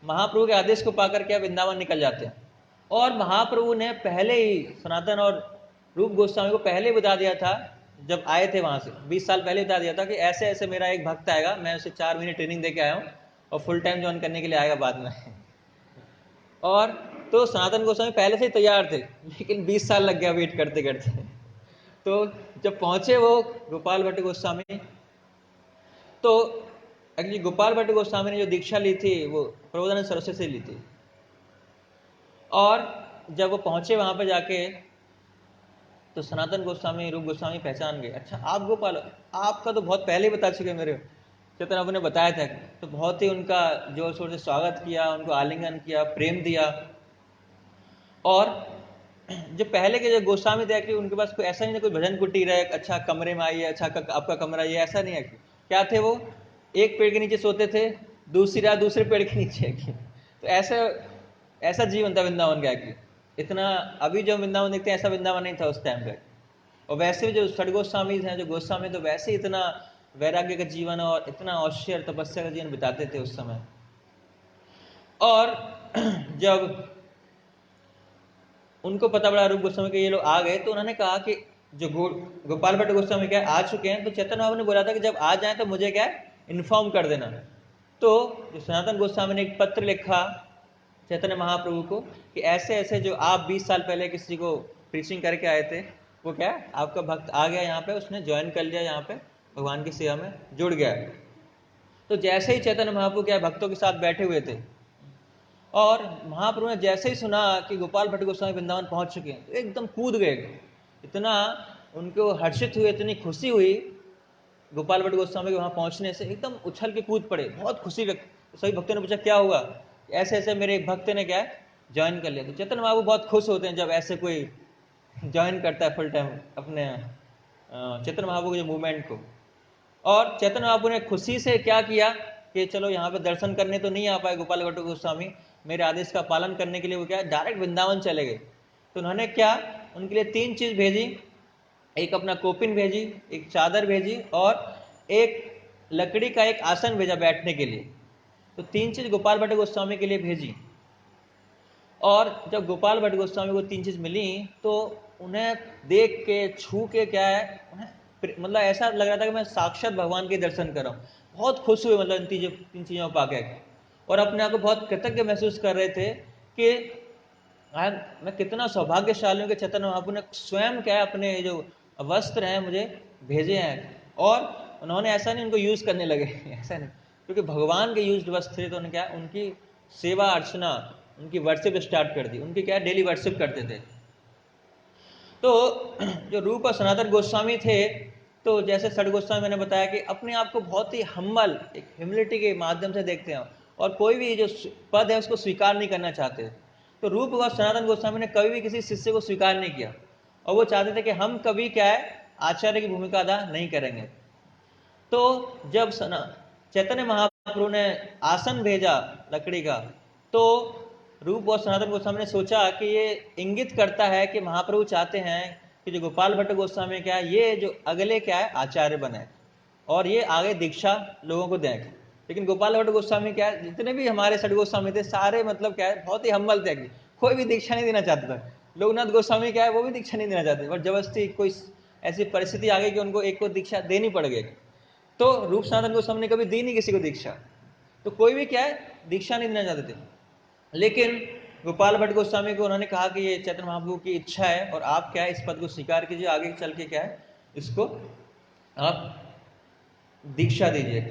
महाप्रभु के आदेश को पाकर क्या वृंदावन निकल जाते हैं। और महाप्रभु ने पहले ही सनातन और रूप गोस्वामी को पहले ही बता दिया था, जब आए थे वहां से 20 साल पहले बता दिया था कि ऐसे ऐसे मेरा एक भक्त आएगा, मैं उसे 4 महीने ट्रेनिंग दे के आया हूँ, और फुल टाइम ज्वाइन करने के लिए आएगा बाद में। और तो सनातन गोस्वामी पहले से ही तैयार थे, लेकिन 20 साल लग गया वेट करते करते। तो जब पहुंचे वो गोपाल भट्ट गोस्वामी, तो एक्चुअली गोपाल भट्ट गोस्वामी ने जो दीक्षा ली थी वो प्रबोधानंद सरस्वती से ली थी। और जब वो पहुंचे वहां पर जाके, तो सनातन गोस्वामी रूप गोस्वामी पहचान गए, अच्छा आप गोपाल, आपका तो बहुत पहले ही बता चुके मेरे चैतन्य बाबू ने बताया था। तो बहुत ही उनका जोर शोर से स्वागत किया, उनको आलिंगन किया, प्रेम दिया। और जो पहले के जो गोस्वामी थे कि उनके पास कोई ऐसा नहीं था कोई भजन कुटीर है, अच्छा कमरे में आइए, अच्छा आपका कमरा ये, ऐसा नहीं है। क्या थे वो, एक पेड़ के नीचे सोते थे, दूसरी रात दूसरे पेड़ के नीचे। तो ऐसा जीवन था वृंदावन का कि इतना, अभी जो वृंदावन देखते हैं ऐसा वृंदावन नहीं था उस टाइम पे। और वैसे भी जो षड गोस्वामी हैं, जो गोस्वामी, तो वैसे इतना वैराग्य का जीवन और इतना औषधि तपस्या का जीवन बिताते थे उस समय। और जब उनको पता पड़ा रूप गोस्वामी के ये लोग आ गए, तो उन्होंने कहा कि जो गोपाल भट्ट गोस्वामी क्या आ चुके हैं, तो चैतन्य महाप्रभु ने बोला था कि जब आ जाए तो मुझे क्या इन्फॉर्म कर देना। तो जो सनातन गोस्वामी ने एक पत्र लिखा चैतन्य महाप्रभु को कि ऐसे ऐसे जो आप 20 साल पहले किसी को प्रीचिंग करके आए थे, वो क्या आपका भक्त आ गया यहाँ पे, उसने ज्वाइन कर लिया यहाँ पे, भगवान की सेवा में जुड़ गया। तो जैसे ही चैतन्य महाप्रभु क्या भक्तों के साथ बैठे हुए थे, और महाप्रभु ने जैसे ही सुना कि गोपाल भट्ट गोस्वामी वृंदावन पहुंच चुके हैं, तो एकदम कूद गए। इतना उनको हर्षित हुए, इतनी खुशी हुई गोपाल भट्ट गोस्वामी के वहां पहुंचने से, एकदम उछल के कूद पड़े, बहुत खुशी व्यक्त। सभी भक्तों ने पूछा क्या हुआ, ऐसे ऐसे मेरे एक भक्त ने क्या ज्वाइन कर लिया। तो चैतन्य महाप्रभु बहुत खुश होते हैं जब ऐसे कोई ज्वाइन करता है फुल टाइम अपने चैतन्य महाप्रभु के मूवमेंट को। और चैतन्य महाप्रभु ने खुशी से क्या किया कि चलो यहाँ पे दर्शन करने तो नहीं आ पाए गोपाल भट्ट गोस्वामी, मेरे आदेश का पालन करने के लिए वो क्या डायरेक्ट वृंदावन चले गए। तो उन्होंने क्या उनके लिए 3 चीज भेजी, एक अपना कोपिन भेजी, एक चादर भेजी, और एक लकड़ी का एक आसन भेजा बैठने के लिए। तो 3 चीज गोपाल भट्ट गोस्वामी के लिए भेजी। और जब गोपाल भट्ट गोस्वामी को 3 चीज मिली, तो उन्हें देख के छू के क्या है, उन्हें मतलब ऐसा लग रहा था कि मैं साक्षात भगवान के दर्शन कर रहा हूँ। बहुत खुश हुए मतलब इन चीजों को पाके, और अपने आप को बहुत कृतज्ञ महसूस कर रहे थे कि मैं कितना सौभाग्यशाली हूँ कि चैतन्य महाप्रभु ने स्वयं क्या अपने जो वस्त्र हैं मुझे भेजे हैं। और उन्होंने ऐसा नहीं उनको यूज करने लगे, ऐसा नहीं, क्योंकि भगवान के यूज वस्त्र थे, तो उन्होंने क्या उनकी सेवा अर्चना, उनकी वर्शिप स्टार्ट कर दी, उनकी क्या डेली वर्शिप करते थे। तो जो रूप और सनातन गोस्वामी थे, तो जैसे षड गोस्वामी मैंने बताया कि अपने आप को बहुत ही हम्बल, एक ह्यूमिलिटी के माध्यम से देखते हैं, और कोई भी जो पद है उसको स्वीकार नहीं करना चाहते। तो रूप और सनातन गोस्वामी ने कभी भी किसी शिष्य को स्वीकार नहीं किया, और वो चाहते थे कि हम कभी क्या है आचार्य की भूमिका अदा नहीं करेंगे। तो जब चैतन्य महाप्रभु ने आसन भेजा लकड़ी का, तो रूप और सनातन गोस्वामी ने सोचा कि ये इंगित करता है कि महाप्रभु चाहते हैं कि जो गोपाल भट्ट गोस्वामी क्या है, ये जो अगले क्या है आचार्य बने और ये आगे दीक्षा लोगों को दें। लेकिन गोपाल भट्ट गोस्वामी क्या है, जितने भी हमारे षड गोस्वामी थे सारे मतलब क्या है बहुत ही हम्बल थे, कोई भी दीक्षा नहीं देना चाहता था। लोकनाथ गोस्वामी क्या है वो भी दीक्षा नहीं देना चाहते, बट जबरदस्ती कोई ऐसी परिस्थिति आ गई कि उनको एक को दीक्षा देनी पड़ गई। तो रूप सनातन गोस्वामी ने कभी दी नहीं किसी को दीक्षा, तो कोई भी क्या है दीक्षा नहीं देना चाहते थे। लेकिन गोपाल भट्ट गोस्वामी को उन्होंने कहा कि ये चैतन्य महाप्रभु की इच्छा है और आप क्या है इस पद को स्वीकार कीजिए, आगे चल के क्या है इसको आप दीक्षा दीजिए।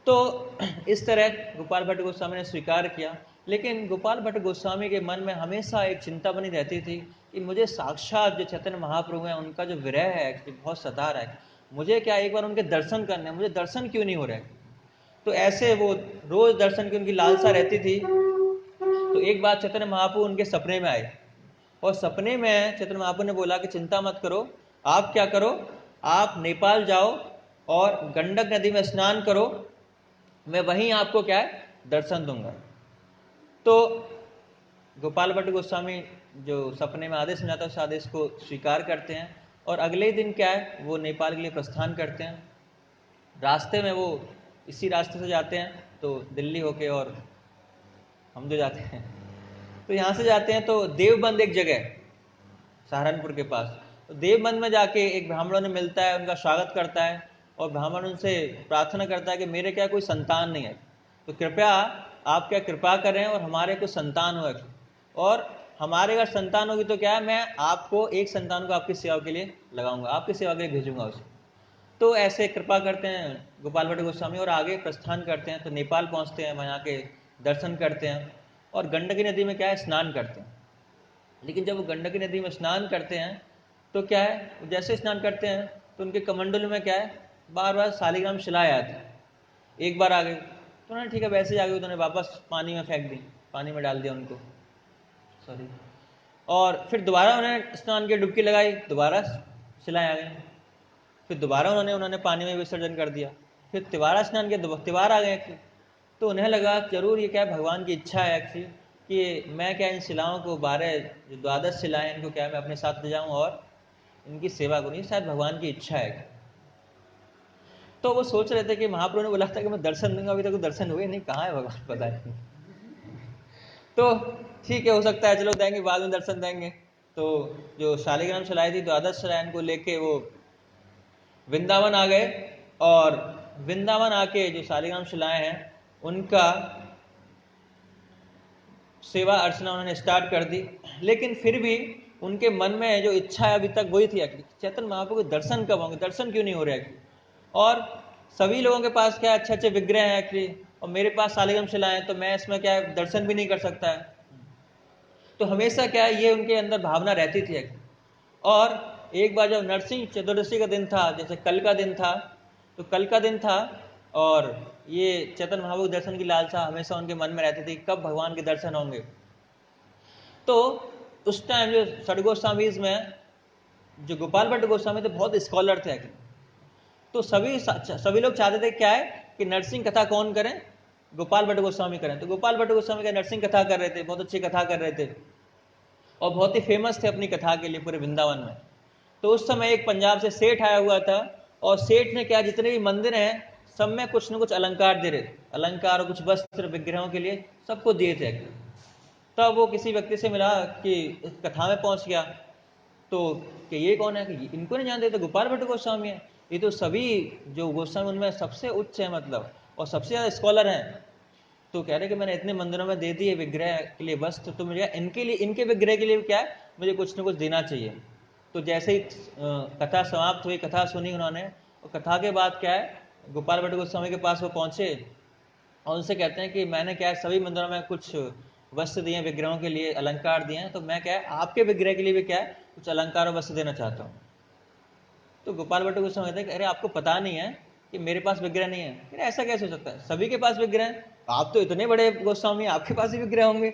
तो इस तरह गोपाल भट्ट गोस्वामी ने स्वीकार किया। लेकिन गोपाल भट्ट गोस्वामी के मन में हमेशा एक चिंता बनी रहती थी कि मुझे साक्षात जो चैतन्य महाप्रभु है उनका जो विरह है बहुत सता रहा है, मुझे क्या एक बार उनके दर्शन करने, मुझे दर्शन क्यों नहीं हो रहे। तो ऐसे वो रोज दर्शन की उनकी लालसा रहती थी। तो एक बार चैतन्य महाप्रभु उनके सपने में आए और सपने में चैतन्य महाप्रभु ने बोला कि चिंता मत करो, आप क्या करो, आप नेपाल जाओ और गंडक नदी में स्नान करो, मैं वहीं आपको क्या है दर्शन दूंगा। तो गोपाल भट्ट गोस्वामी जो सपने में आदेश मिला था उस आदेश को स्वीकार करते हैं और अगले दिन क्या है वो नेपाल के लिए प्रस्थान करते हैं। रास्ते में वो इसी रास्ते से जाते हैं तो दिल्ली होके, और हम जो जाते हैं तो यहाँ से जाते हैं तो देवबंद एक जगह सहारनपुर के पास, तो देवबंद में जाके एक ब्राह्मणों ने मिलता है, उनका स्वागत करता है और ब्राह्मण उनसे प्रार्थना करता है कि मेरे क्या कोई संतान नहीं है, तो कृपया आप क्या कृपा करें और हमारे को संतान हो, और हमारे अगर संतान होगी तो क्या है मैं आपको एक संतान को आपकी सेवा के लिए लगाऊंगा, आपकी सेवा के लिए भेजूंगा उसे। तो ऐसे कृपा करते हैं गोपाल भट्ट गोस्वामी और आगे प्रस्थान करते हैं। तो नेपाल पहुंचते हैं, वहाँ के दर्शन करते हैं और गंडकी नदी में क्या है स्नान करते हैं। लेकिन जब वो गंडकी नदी में स्नान करते हैं तो क्या है जैसे स्नान करते हैं तो उनके कमंडल में क्या है बार बार शालिग्राम शिलाएं आती है। एक बार आ गई तो उन्होंने ठीक है वैसे ही आ गई, तो उन्होंने वापस पानी में फेंक दी, पानी में डाल दिया उनको, सॉरी। और फिर दोबारा उन्होंने स्नान की डुबकी लगाई, दोबारा शिलाएं आ गई, फिर दोबारा उन्होंने पानी में विसर्जन कर दिया, फिर तिवारा स्नान किया, तिवार आ गए। तो उन्हें लगा जरूर ये क्या है भगवान की इच्छा है एक्चुअली कि मैं क्या इन शिलाओं को 12 जो 12 शिलाएं इनको क्या मैं अपने साथ ले जाऊं और इनकी सेवा करूँ, शायद भगवान की इच्छा है। तो वो सोच रहे थे कि महाप्रभु ने बोला था कि मैं दर्शन दूंगा, अभी तक तो दर्शन हुए नहीं, कहाँ है भगवान पता नहीं। तो ठीक है हो सकता है चलो देंगे, बाद में दर्शन देंगे। तो जो शालिग्राम शिलाएं थी 12 शिलाएं को लेके वो वृंदावन आ गए और वृंदावन आके जो शालिग्राम शिलाएं हैं उनका सेवा अर्चना उन्होंने स्टार्ट कर दी। लेकिन फिर भी उनके मन में जो इच्छा है अभी तक वही थी कि चैतन्य महाप्रभु के दर्शन कब होंगे, दर्शन क्यों नहीं हो रहे। और सभी लोगों के पास क्या अच्छे अच्छे विग्रह हैं एक्चुअली, और मेरे पास शालिग्राम शिलाएं हैं तो मैं इसमें क्या दर्शन भी नहीं कर सकता है। तो हमेशा क्या है ये उनके अंदर भावना रहती थी। और एक बार जब नरसिंह चतुर्दशी का दिन था, जैसे कल का दिन था, तो कल का दिन था और ये चैतन्य महाप्रभु दर्शन की लालसा हमेशा उनके मन में रहती थी कब भगवान के दर्शन होंगे। तो उस टाइम जो षड गोस्वामीज में जो गोपाल भट्ट गोस्वामी थे बहुत स्कॉलर थे, तो सभी लोग चाहते थे क्या है कि नरसिंह कथा कौन करें, गोपाल भट्ट गोस्वामी करें। तो गोपाल भट्ट गोस्वामी क्या नरसिंह कथा कर रहे थे, बहुत अच्छी कथा कर रहे थे और बहुत ही फेमस थे अपनी कथा के लिए पूरे वृंदावन में। तो उस समय एक पंजाब से सेठ आया हुआ था और सेठ ने क्या जितने भी मंदिर हैं सब में कुछ न कुछ अलंकार दे रहे थे, अलंकार और कुछ वस्त्र विग्रहों के लिए सबको दिए थे। तब वो किसी व्यक्ति से मिला कि कथा में पहुंच गया तो कि ये कौन है, कि इनको नहीं जानते, तो गोपाल भट्ट गोस्वामी है, ये तो सभी जो गोस्वामी उनमें सबसे उच्च है मतलब और सबसे ज़्यादा स्कॉलर हैं। तो कह रहे कि मैंने इतने मंदिरों में दे दिए विग्रह के लिए वस्त्र, तो मुझे इनके लिए इनके विग्रह के लिए क्या है मुझे कुछ न कुछ देना चाहिए। तो जैसे ही कथा समाप्त हुई, कथा सुनी उन्होंने, और कथा के बाद क्या है गोपाल भट्ट गोस्वामी के पास वो पहुंचे और उनसे कहते हैं कि मैंने क्या है सभी मंदिरों में कुछ वस्त्र दिए विग्रहों के लिए, अलंकार दिए हैं, तो मैं क्या है आपके विग्रह के लिए भी क्या है कुछ अलंकार और वस्त्र देना चाहता हूँ। तो गोपाल भट्ट गोस्वामी कहते हैं अरे आपको पता नहीं है कि मेरे पास विग्रह नहीं है। ऐसा कैसे हो सकता है, सभी के पास विग्रह है, आप तो इतने बड़े गोस्वामी आपके पास ही विग्रह होंगे।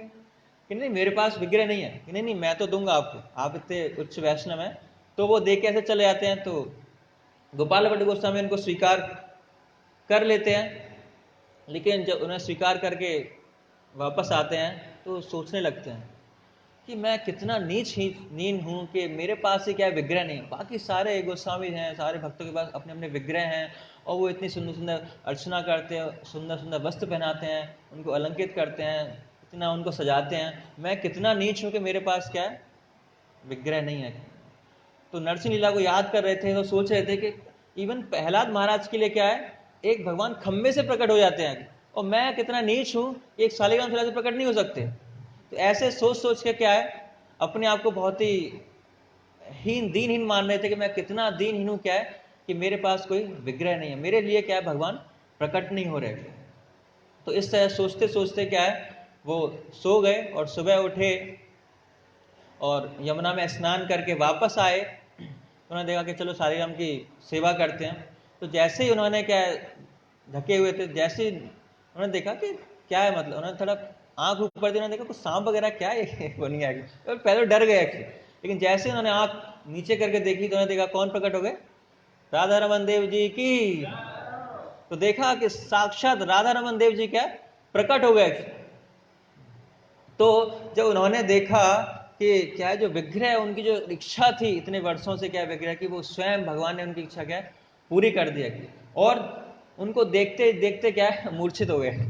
कि नहीं मेरे पास विग्रह नहीं है, कि नहीं नहीं मैं तो दूंगा आपको, आप इतने उच्च वैष्णव हैं। तो वो देख के ऐसे चले जाते हैं। तो गोपाल भट्ट गोस्वामी उनको स्वीकार कर लेते हैं, लेकिन जब उन्हें स्वीकार करके वापस आते हैं तो सोचने लगते हैं कि मैं कितना नीच हूँ कि मेरे पास ही क्या विग्रह नहीं है। बाकी सारे गोस्वामी हैं, सारे भक्तों के पास अपने अपने विग्रह हैं, और वो इतनी सुंदर सुंदर अर्चना करते हैं, सुंदर सुंदर वस्त्र पहनाते हैं, उनको अलंकृत करते हैं, इतना उनको सजाते हैं। मैं कितना नीच हूँ कि मेरे पास क्या है, विग्रह नहीं है। तो नरसिंह लीला को याद कर रहे थे, तो सोच रहे थे कि इवन प्रहलाद महाराज के लिए क्या है, एक भगवान खम्बे से प्रकट हो जाते हैं, और मैं कितना नीच हूँ, एक शालिग्राम शिला से प्रकट नहीं हो सकते। तो ऐसे सोच सोच के क्या है, अपने आप को बहुत ही दीनहीन मान रहे थे कि मैं कितना दीनहीन हूँ, क्या है कि मेरे पास कोई विग्रह नहीं है, मेरे लिए क्या है भगवान प्रकट नहीं हो रहे। तो इस तरह सोचते सोचते क्या है, वो सो गए और सुबह उठे और यमुना में स्नान करके वापस आए। उन्होंने देखा कि चलो शालिग्राम की सेवा करते हैं। तो जैसे ही उन्होंने क्या ढके हुए थे, जैसे ही उन्होंने देखा कि क्या है, मतलब उन्होंने थोड़ा आंख ऊपर दी, उन्होंने देखा कुछ सांप वगैरह क्या है वो नहीं आएगी, तो पहले डर गए। लेकिन जैसे उन्होंने आंख नीचे करके देखी तो उन्होंने देखा कौन प्रकट हो गए, राधा रमन देव जी की। तो देखा कि साक्षात राधा रमन देव जी क्या प्रकट हो गए। तो जब उन्होंने देखा कि क्या है, जो विग्रह है, उनकी जो इच्छा थी इतने वर्षों से, क्या विग्रह की, वो स्वयं भगवान ने उनकी इच्छा क्या है पूरी कर दिया। और उनको देखते देखते क्या है मूर्छित हो गए।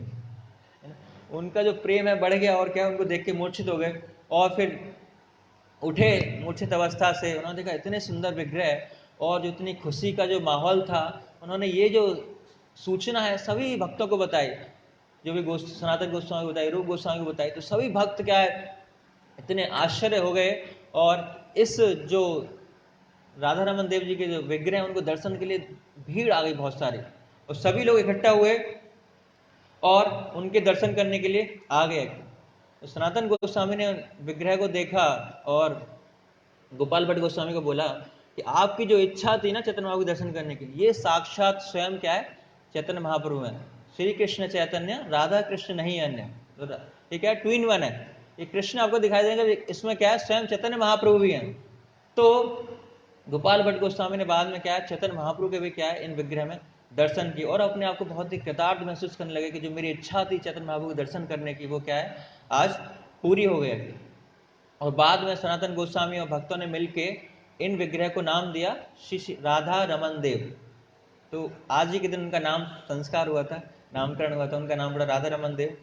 उनका जो प्रेम है बढ़ गया, और क्या उनको देख के मूर्छित हो गए। और फिर उठे मूर्छित अवस्था से, उन्होंने देखा इतने सुंदर विग्रह, और जो इतनी खुशी का जो माहौल था, उन्होंने ये जो सूचना है सभी भक्तों को बताई, जो भी सनातन गोस्वामी को बताई, रूप गोस्वामी को बताई। तो सभी भक्त क्या है इतने आश्चर्य हो गए, और इस जो राधा रमन देव जी के जो विग्रह हैं उनको दर्शन के लिए भीड़ आ गई बहुत सारी, और सभी लोग इकट्ठा हुए और उनके दर्शन करने के लिए आ गए। तो सनातन गोस्वामी ने विग्रह को देखा और गोपाल भट्ट गोस्वामी को बोला कि आपकी जो इच्छा थी ना चैतन्य महाप्रभु दर्शन करने की, ये साक्षात स्वयं क्या है, चैतन्य महाप्रभु है। श्री कृष्ण चैतन्य, राधा कृष्ण नहीं अन्य। ठीक है, ट्विन वन है। ये कृष्ण आपको दिखाई देंगे, इसमें क्या है स्वयं चैतन्य महाप्रभु भी हैं। तो गोपाल भट्ट गोस्वामी ने बाद में क्या है चैतन्य महाप्रभु के भी क्या है इन विग्रह में दर्शन किए, और अपने आप को बहुत ही कृतार्थ महसूस करने लगे कि जो मेरी इच्छा थी चैतन्य महाप्रभु के दर्शन करने की, वो क्या है आज पूरी हो गई। और बाद में सनातन गोस्वामी और भक्तों ने मिलकर इन विग्रह को नाम दिया श्री राधा रमन देव। तो आज ही के दिन उनका नाम संस्कार हुआ था, नामकरण हुआ था, उनका नाम पड़ा राधा रमन देव।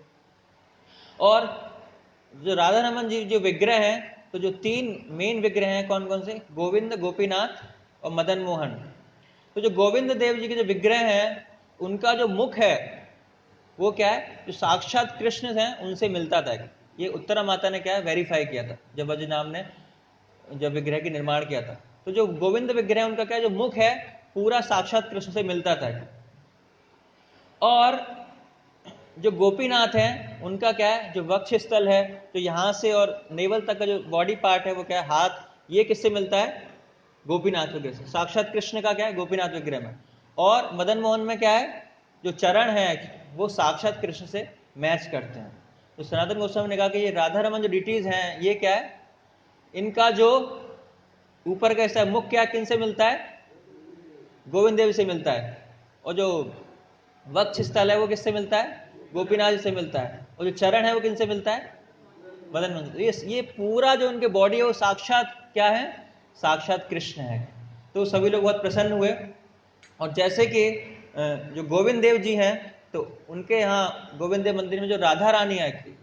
और जो राधा रमन जी जो विग्रह हैं, तो जो तीन मेन विग्रह हैं कौन कौन से, गोविंद, गोपीनाथ और मदन मोहन। तो जो गोविंद देव जी के जो विग्रह हैं, उनका जो मुख है वो क्या है, जो साक्षात कृष्ण हैं उनसे मिलता था। ये उत्तरा माता ने क्या है वेरीफाई किया था जब वज्रनाभ ने जब विग्रह की निर्माण किया था। तो जो गोविंद विग्रह उनका क्या है, जो मुख है पूरा साक्षात कृष्ण से मिलता था। और जो गोपीनाथ हैं उनका क्या है, जो वक्ष स्थल है, जो यहाँ से और नेवल तक का जो बॉडी पार्ट है वो क्या है हाथ, ये किससे मिलता है, गोपीनाथ विग्रह से। साक्षात कृष्ण का क्या है गोपीनाथ विग्रह में। और मदन मोहन में क्या है, जो चरण है वो साक्षात कृष्ण से मैच करते हैं। तो सनातन गोस्वामी ने कहा कि ये राधा रमन जो डिटीज हैं, ये क्या है, इनका जो ऊपर का हिस्सा मुख क्या किन से मिलता है, गोविंद देव से मिलता है। और जो वक्ष स्थल है वो किससे मिलता है, गोपीनाथ से मिलता है। और जो चरण है वो किन से मिलता है, मदन मोहन। तो ये पूरा जो उनके बॉडी है वो साक्षात क्या है, साक्षात कृष्ण है। तो सभी लोग बहुत प्रसन्न हुए। और जैसे कि जो गोविंद देव जी हैं, तो उनके यहाँ गोविंद देव मंदिर में जो राधा रानी आई थी,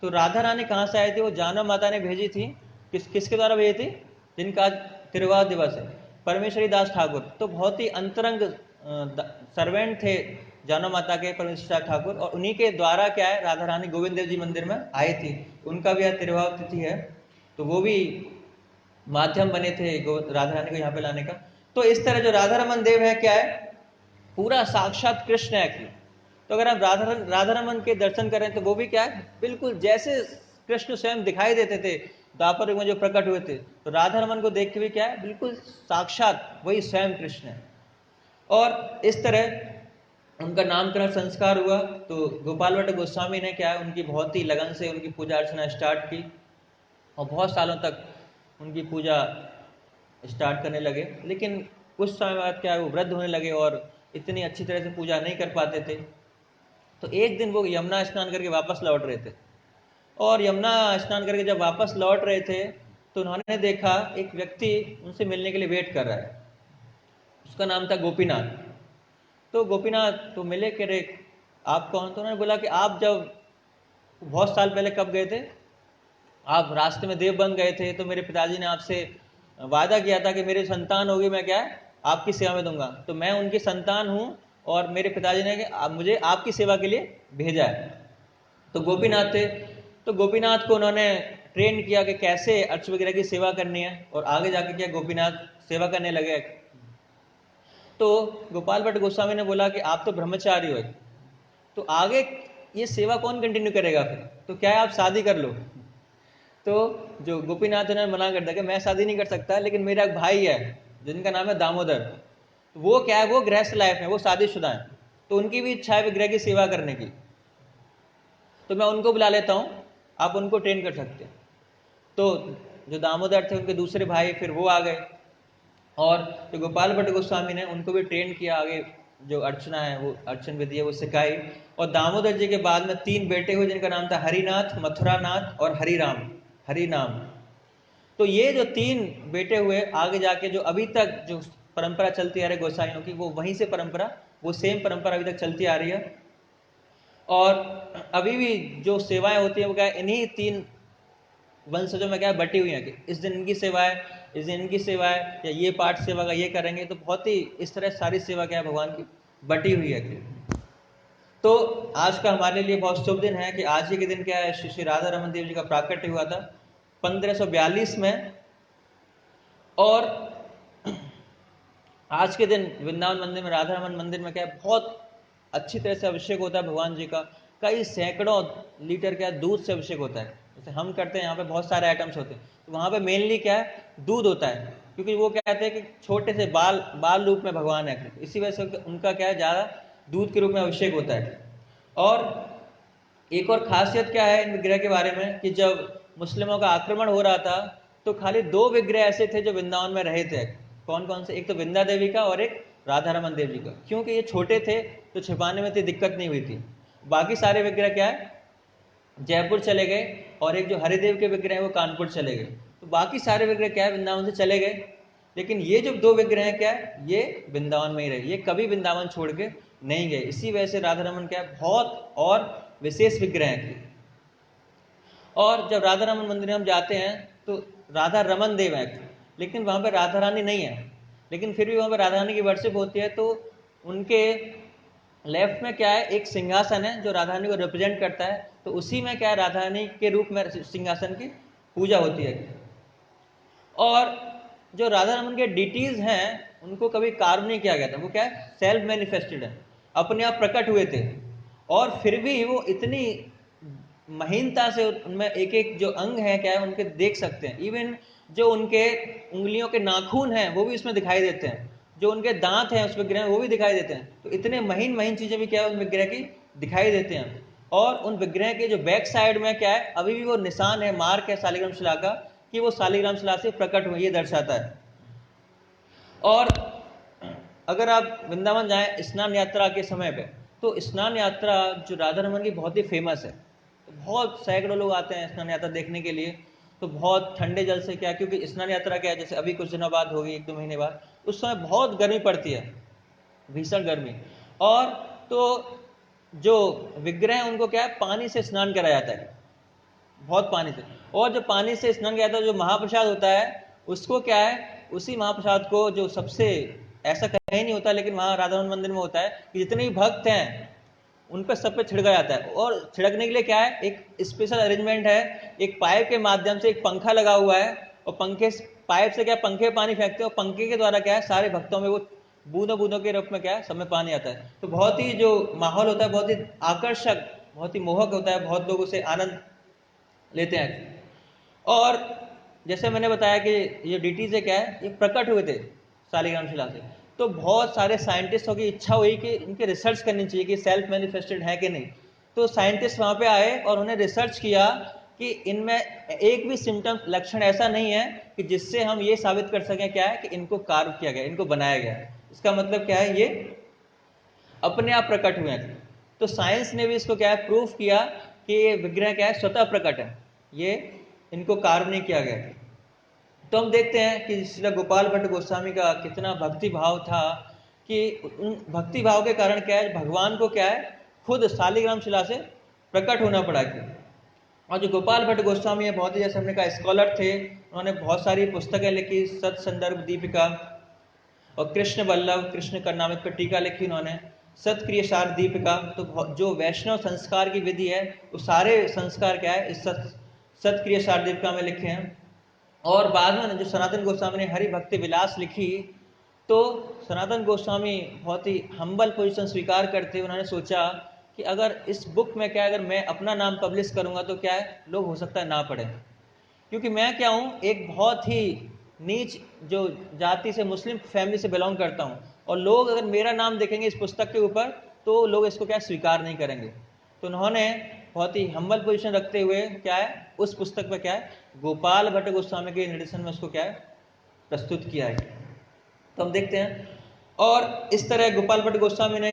तो राधा रानी कहाँ से आई थी, वो जानव माता ने भेजी थी। किसके द्वारा भेजी थी, जिनका तिरुवाह दिवस है, परमेश्वरी दास ठाकुर। तो बहुत ही अंतरंग सर्वेंट थे जानव माता के परमेश्वरी दास ठाकुर, और उन्हीं के द्वारा क्या है राधा रानी गोविंद देव जी मंदिर में आई थी। उनका भी तिरुवाह तिथि है, तो वो भी माध्यम बने थे राधा रानी को यहाँ पे लाने का। तो इस तरह जो राधा रमन देव है क्या है, पूरा साक्षात कृष्ण है। तो अगर आप राधा रमन के दर्शन करें तो वो भी क्या है, बिल्कुल जैसे कृष्ण स्वयं दिखाई देते थे द्वापर युग में जो प्रकट हुए थे, तो राधा रमन को देख के भी क्या है, बिल्कुल साक्षात वही स्वयं कृष्ण है। और इस तरह उनका नामकरण संस्कार हुआ तो गोपाल भट्ट गोस्वामी ने क्या है, उनकी बहुत ही लगन से उनकी पूजा अर्चना स्टार्ट की और बहुत सालों तक उनकी पूजा स्टार्ट करने लगे। लेकिन कुछ समय बाद क्या है, वो वृद्ध होने लगे और इतनी अच्छी तरह से पूजा नहीं कर पाते थे। तो एक दिन वो यमुना स्नान करके वापस लौट रहे थे, और यमुना स्नान करके जब वापस लौट रहे थे तो उन्होंने देखा एक व्यक्ति उनसे मिलने के लिए वेट कर रहा है। उसका नाम था गोपीनाथ। तो गोपीनाथ तो मिले, कह रहे आप कौन? तो उन्होंने बोला कि आप जब बहुत साल पहले कब गए थे, आप रास्ते में देव बन गए थे, तो मेरे पिताजी ने आपसे वादा किया था कि मेरी संतान होगी, मैं क्या है आपकी सेवा में दूंगा। तो मैं उनकी संतान हूँ और मेरे पिताजी ने मुझे आपकी सेवा के लिए भेजा है। तो गोपीनाथ थे, तो गोपीनाथ को उन्होंने ट्रेन किया कि कैसे अर्च वगैरह की सेवा करनी है, और आगे जाके क्या गोपीनाथ सेवा करने लगे। तो गोपाल भट्ट गोस्वामी ने बोला कि आप तो ब्रह्मचारी हो, तो आगे ये सेवा कौन कंटिन्यू करेगा? फिर तो क्या है आप शादी कर लो। तो जो गोपीनाथ ने मना कर दिया कि मैं शादी नहीं कर सकता, लेकिन मेरा एक भाई है जिनका नाम है दामोदर, वो क्या है वो गृहस्थ लाइफ में, वो शादीशुदा है, तो उनकी भी इच्छा है विग्रह की सेवा करने की, तो मैं उनको बुला लेता हूँ, आप उनको ट्रेन कर सकते हैं। तो जो दामोदर थे उनके दूसरे भाई फिर वो आ गए, और जो गोपाल भट्ट गोस्वामी ने उनको भी ट्रेन किया, आगे जो अर्चना है वो अर्चन विधि है वो सिखाई। और दामोदर जी के बाद में 3 बेटे हुए जिनका नाम था हरिनाथ, मथुरानाथ और हरिराम, हरिनाम। तो ये जो 3 बेटे हुए, आगे जाके जो अभी तक जो परंपरा चलती आ रही है गोसाइयों की, वो वहीं से परंपरा, वो सेम परंपरा अभी तक चलती आ रही है। और अभी भी जो सेवाएं होती है वो क्या है, इन्हीं 3 वंशजों में क्या है बटी हुई है, कि इस दिन इनकी सेवा है, इस दिन इनकी सेवा है, या ये पाठ सेवा का ये करेंगे। तो बहुत ही इस तरह सारी सेवा क्या है भगवान की बटी हुई है। तो आज का हमारे लिए बहुत शुभ दिन है कि आज ही के दिन क्या है, श्री श्री राधा रमन देव जी का प्राकट्य हुआ था 1542 में। और आज के दिन वृंदावन मंदिर में, राधा रमन मंदिर में क्या है, बहुत अच्छी तरह से अभिषेक होता है भगवान जी का। कई सैकड़ों लीटर क्या दूध से अभिषेक होता है। जैसे हम करते हैं यहाँ पे बहुत सारे आइटम्स होते हैं, तो वहाँ पे मेनली क्या है दूध होता है, क्योंकि वो कहते हैं कि छोटे से बाल बाल रूप में भगवान है, इसी वजह से उनका क्या है ज़्यादा दूध के रूप में अभिषेक होता है। और एक और खासियत क्या है इन विग्रह के बारे में, कि जब मुस्लिमों का आक्रमण हो रहा था तो खाली 2 विग्रह ऐसे थे जो वृंदावन में रहे थे। कौन कौन से? एक तो वृंदा देवी का और एक राधा रमन देव जी का। क्योंकि ये छोटे थे तो छिपाने में इतनी दिक्कत नहीं हुई थी। बाकी सारे विग्रह क्या है जयपुर चले गए, और एक जो हरिदेव के विग्रह है वो कानपुर चले गए। तो बाकी सारे विग्रह क्या है वृंदावन से चले गए, लेकिन ये जो 2 विग्रह हैं क्या है ये वृंदावन में ही रहे, ये कभी वृंदावन छोड़ के नहीं गए। इसी वजह से राधा रमन क्या है बहुत और विशेष विग्रह हैं। और जब राधा रमन मंदिर में हम जाते हैं तो राधा रमन देव है, लेकिन वहाँ पे राधा रानी नहीं है, लेकिन फिर भी वहाँ पे राधा रानी की वर्शिप होती है। तो उनके लेफ्ट में क्या है एक सिंहासन है जो राधा रानी को रिप्रेजेंट करता है, तो उसी में क्या है राधा रानी के रूप में सिंहासन की पूजा होती है। और जो राधा रमन के डिटीज हैं उनको कभी कार्व नहीं किया गया था, वो क्या है सेल्फ मैनिफेस्टेड है, अपने आप प्रकट हुए थे। और फिर भी वो इतनी महीनता से उनमें एक एक जो अंग है क्या है उनके देख सकते हैं। इवन जो उनके उंगलियों के नाखून हैं वो भी इसमें दिखाई देते हैं, जो उनके दांत हैं उस विग्रह में वो भी दिखाई देते हैं। तो इतने महीन महीन चीजें भी क्या है उन विग्रह की दिखाई देते हैं। और उन विग्रह के जो बैक साइड में क्या है अभी भी वो निशान है, मार्क है शालिग्राम शिला का, कि वो शालिग्राम शिला से प्रकट हुए, ये दर्शाता है। और अगर आप वृंदावन जाएं स्नान यात्रा के समय पे, तो स्नान यात्रा जो राधा रमन की बहुत ही फेमस है, तो बहुत सैकड़ों लोग आते हैं स्नान यात्रा देखने के लिए। तो बहुत ठंडे जल से क्या, क्योंकि स्नान यात्रा क्या है जैसे अभी कुछ दिनों बाद होगी, 1-2 महीने बाद, उस समय बहुत गर्मी पड़ती है, भीषण गर्मी। और तो जो विग्रह है उनको क्या है पानी से स्नान कराया जाता है, बहुत पानी से। और जो पानी से स्नान किया जाता है जो महाप्रसाद होता है उसको क्या है उसी महाप्रसाद को जो सबसे ऐसा कहीं नहीं होता, लेकिन वहां राधा रमन मंदिर में होता है कि जितने भी भक्त हैं उन पर सब पे छिड़का जाता है। और छिड़कने के लिए क्या है एक स्पेशल अरेंजमेंट है, एक पाइप के माध्यम से एक पंखा लगा हुआ है, और पंखे पाइप से क्या पंखे पानी फेंकते हैं, और पंखे के द्वारा क्या है सारे भक्तों में वो बूंदों बूंदों के रूप में क्या है सब में पानी आता है। तो बहुत ही जो माहौल होता है बहुत ही आकर्षक, बहुत ही मोहक होता है, बहुत लोग उसे आनंद लेते हैं। और जैसे मैंने बताया कि ये डीटी से क्या है ये प्रकट हुए थे शालिग्राम शिला से। तो तो बहुत सारे साइंटिस्टों की इच्छा हुई कि इनकी रिसर्च करनी चाहिए कि सेल्फ मैनिफेस्टेड है कि नहीं। तो साइंटिस्ट वहाँ पे आए और उन्हें रिसर्च किया कि इनमें एक भी सिम्टम लक्षण ऐसा नहीं है कि जिससे हम ये साबित कर सकें क्या है कि इनको कार्व किया गया, इनको बनाया गया है। इसका मतलब क्या है, ये अपने आप प्रकट हुए हैं। तो साइंस ने भी इसको क्या है, प्रूफ किया कि ये विग्रह क्या है, स्वतः प्रकट है, ये इनको कार्व नहीं किया गया। तो हम देखते हैं कि श्री गोपाल भट्ट गोस्वामी का कितना भक्ति भाव था कि उन भक्ति भाव के कारण क्या है, भगवान को क्या है, खुद शालिग्राम शिला से प्रकट होना पड़ा। कि और जो गोपाल भट्ट गोस्वामी है, बहुत ही जैसे हमने कहा स्कॉलर थे, उन्होंने बहुत सारी पुस्तकें लिखी, सत संदर्भ दीपिका और कृष्ण वल्लभ, कृष्ण करनामृत पर टीका लिखी उन्होंने, सत्क्रिय सार दीपिका। तो जो वैष्णव संस्कार की विधि है वो सारे संस्कार क्या है इस सत्क्रिय सार दीपिका में लिखे हैं। और बाद में जो सनातन गोस्वामी ने हरि भक्ति विलास लिखी, तो सनातन गोस्वामी बहुत ही हम्बल पोजीशन स्वीकार करते, उन्होंने सोचा कि अगर इस बुक में क्या है, अगर मैं अपना नाम पब्लिश करूंगा तो क्या है, लोग हो सकता है ना पढ़े, क्योंकि मैं क्या हूँ, एक बहुत ही नीच जो जाति से मुस्लिम फैमिली से बिलोंग करता हूँ, और लोग अगर मेरा नाम देखेंगे इस पुस्तक के ऊपर तो लोग इसको क्या स्वीकार नहीं करेंगे। तो उन्होंने बहुत ही हम्बल पोजीशन रखते हुए क्या है, उस पुस्तक पर क्या है, गोपाल भट्ट गोस्वामी के निर्देशन में उसको क्या है, प्रस्तुत किया है। तो हम देखते हैं, और इस तरह गोपाल भट्ट गोस्वामी ने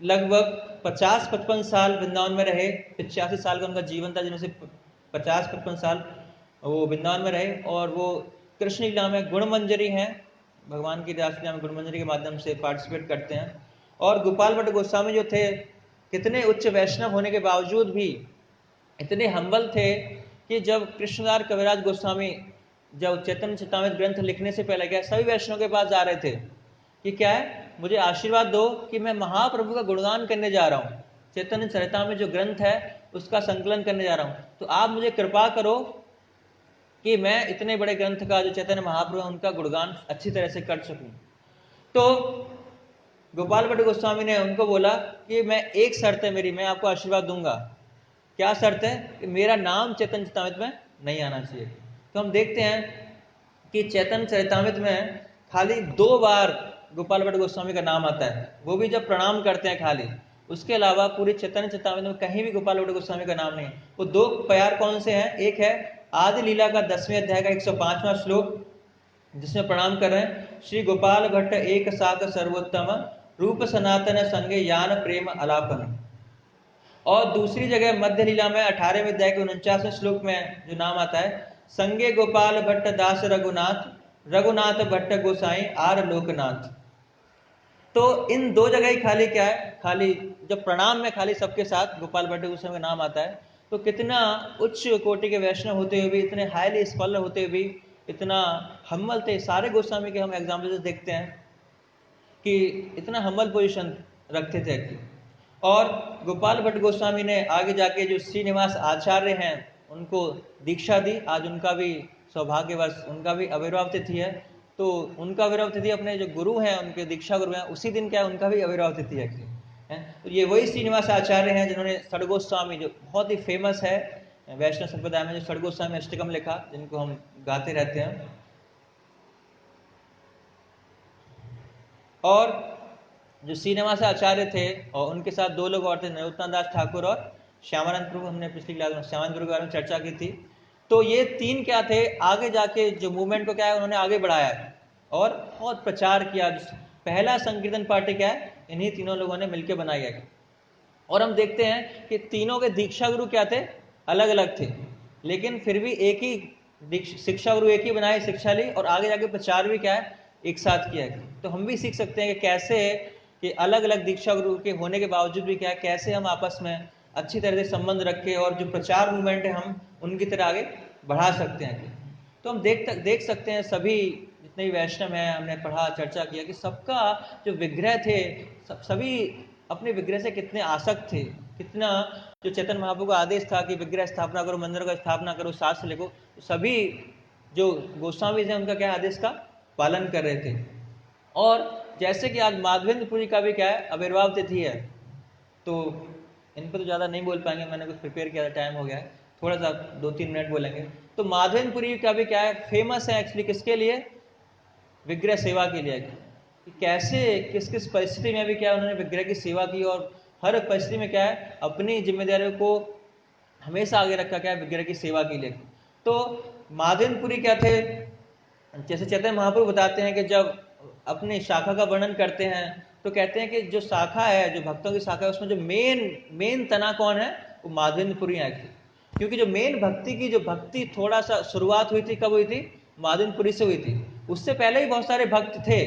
लगभग 50-55 साल वृंदावन में रहे, 85 साल का उनका जीवन था, जिनमें से 50-55 साल वो वृंदावन में रहे। और वो कृष्ण लीला में गुणमंजरी हैं, भगवान की रासलीला में गुणमंजरी के माध्यम से पार्टिसिपेट करते हैं। और गोपाल भट्ट गोस्वामी जो थे, कितने उच्च वैष्णव होने के बावजूद भी इतने हम्बल थे कि जब कृष्णदास कविराज गोस्वामी जब चैतन्य चरितामृत ग्रंथ लिखने से पहले क्या सभी वैष्णव के पास जा रहे थे कि क्या है, मुझे आशीर्वाद दो कि मैं महाप्रभु का गुणगान करने जा रहा हूँ, चैतन्य चरितामृत जो ग्रंथ है उसका संकलन करने जा रहा हूँ, तो आप मुझे कृपा करो कि मैं इतने बड़े ग्रंथ का जो चैतन्य महाप्रभु उनका गुणगान अच्छी तरह से कर सकूं। तो गोपाल भट्ट गोस्वामी ने उनको बोला कि मैं एक शर्त है मेरी, मैं आपको आशीर्वाद दूंगा। क्या शर्त है, कि मेरा नाम चैतन्य चरितामृत में नहीं आना चाहिए। तो हम देखते हैं कि चैतन्य चरितामृत में खाली 2 बार गोपाल भट्ट गोस्वामी का नाम आता है, वो भी जब प्रणाम करते हैं खाली। उसके अलावा पूरी चैतन्य चरितामृत में कहीं भी गोपाल भट्ट गोस्वामी का नाम नहीं। वो 2 प्यार कौन से हैं, एक है आदि लीला का 10वें अध्याय का 105वां श्लोक, जिसमें प्रणाम कर रहे हैं, श्री गोपाल भट्ट एक साक सर्वोत्तम रूप सनातन संगे यान प्रेम अलापन। और दूसरी जगह मध्य लीला में 18वें अध्याय के 49वें श्लोक में जो नाम आता है, संगे गोपाल भट्ट दास रघुनाथ, रघुनाथ भट्ट गोसाई आर लोकनाथ। तो इन 2 जगह ही खाली क्या है, खाली जब प्रणाम में खाली सबके साथ गोपाल भट्ट गोस्वामी का नाम आता है। तो कितना उच्च कोटि के वैष्णव होते हुए भी, इतने हाईली स्कॉलर होते हुए भी इतना हम्बल थे। सारे गोस्वामी के हम एग्जाम्पल देखते हैं कि इतना हम्बल पोजीशन रखते थे। और गोपाल भट्ट गोस्वामी ने आगे जाके जो श्रीनिवास आचार्य हैं उनको दीक्षा दी। आज उनका भी सौभाग्यवश उनका भी आविर्भाव तिथि है। तो उनका आविर्भाव तिथि अपने जो गुरु हैं, उनके दीक्षा गुरु हैं, उसी दिन क्या है उनका भी आविर्भाव तिथि है। तो ये वही श्रीनिवास आचार्य हैं जिन्होंने षडगोस्वामी, जो बहुत ही फेमस है वैष्णव संप्रदाय में, जो षडगोस्वामी अष्टकम लिखा, जिनको हम गाते रहते हैं। और जो श्रीनिवास आचार्य थे और उनके साथ 2 लोग और थे, नरोत्तम दास ठाकुर और श्यामानंद प्रभु। हमने पिछली क्लास में श्यामानंद प्रभु के बारे में चर्चा की थी। तो ये 3 क्या थे, आगे जाके जो मूवमेंट को क्या है उन्होंने आगे बढ़ाया और बहुत प्रचार किया। पहला संकीर्तन पार्टी क्या है, इन्हीं तीनों लोगों ने मिलकर बनाया है। और हम देखते हैं कि तीनों के दीक्षा गुरु क्या थे, अलग अलग थे, लेकिन फिर भी एक ही शिक्षा गुरु एक ही बनाए, शिक्षा ली, और आगे जाके प्रचार भी क्या है एक साथ किया है। तो हम भी सीख सकते हैं कि कैसे कि अलग अलग दीक्षा गुरु के होने के बावजूद भी क्या है, कैसे हम आपस में अच्छी तरह से संबंध रखें और जो प्रचार मूवमेंट है हम उनकी तरह आगे बढ़ा सकते हैं। तो हम देख सकते हैं सभी जितने भी वैष्णव हैं, हमने पढ़ा चर्चा किया कि सबका जो विग्रह थे, सभी अपने विग्रह से कितने आसक्त थे। कितना जो चैतन्य महाप्रभु का आदेश था कि विग्रह स्थापना करो, मंदिर का स्थापना करो, शास्त्र लिखो, तो सभी जो गोस्वामी थे उनका क्या आदेश का पालन कर रहे थे। और जैसे कि आज माधवेंद्रपुरी का भी क्या है आविर्भाव तिथि है, तो इन पर तो ज़्यादा नहीं बोल पाएंगे, मैंने कुछ प्रिपेयर किया था, टाइम हो गया है, थोड़ा सा 2-3 मिनट बोलेंगे। तो माधवेंद्रपुरी का भी क्या है फेमस है एक्चुअली, किसके लिए, विग्रह सेवा के लिए। कि कैसे किस किस परिस्थिति में भी क्या उन्होंने विग्रह की सेवा की, और हर परिस्थिति में क्या है अपनी जिम्मेदारियों को हमेशा आगे रखा, क्या है विग्रह की सेवा के लिए। तो माधवेंद्रपुरी क्या थे, जैसे चैतन्य महाप्रभु बताते हैं कि जब अपनी शाखा का वर्णन करते हैं तो कहते हैं कि जो शाखा है, जो भक्तों की शाखा है, उसमें जो मेन तना कौन है, वो माधवेंद्रपुरी है। क्योंकि जो मेन भक्ति की जो भक्ति थोड़ा सा शुरुआत हुई थी, कब हुई थी, माधवेंद्रपुरी से हुई थी। उससे पहले ही बहुत सारे भक्त थे,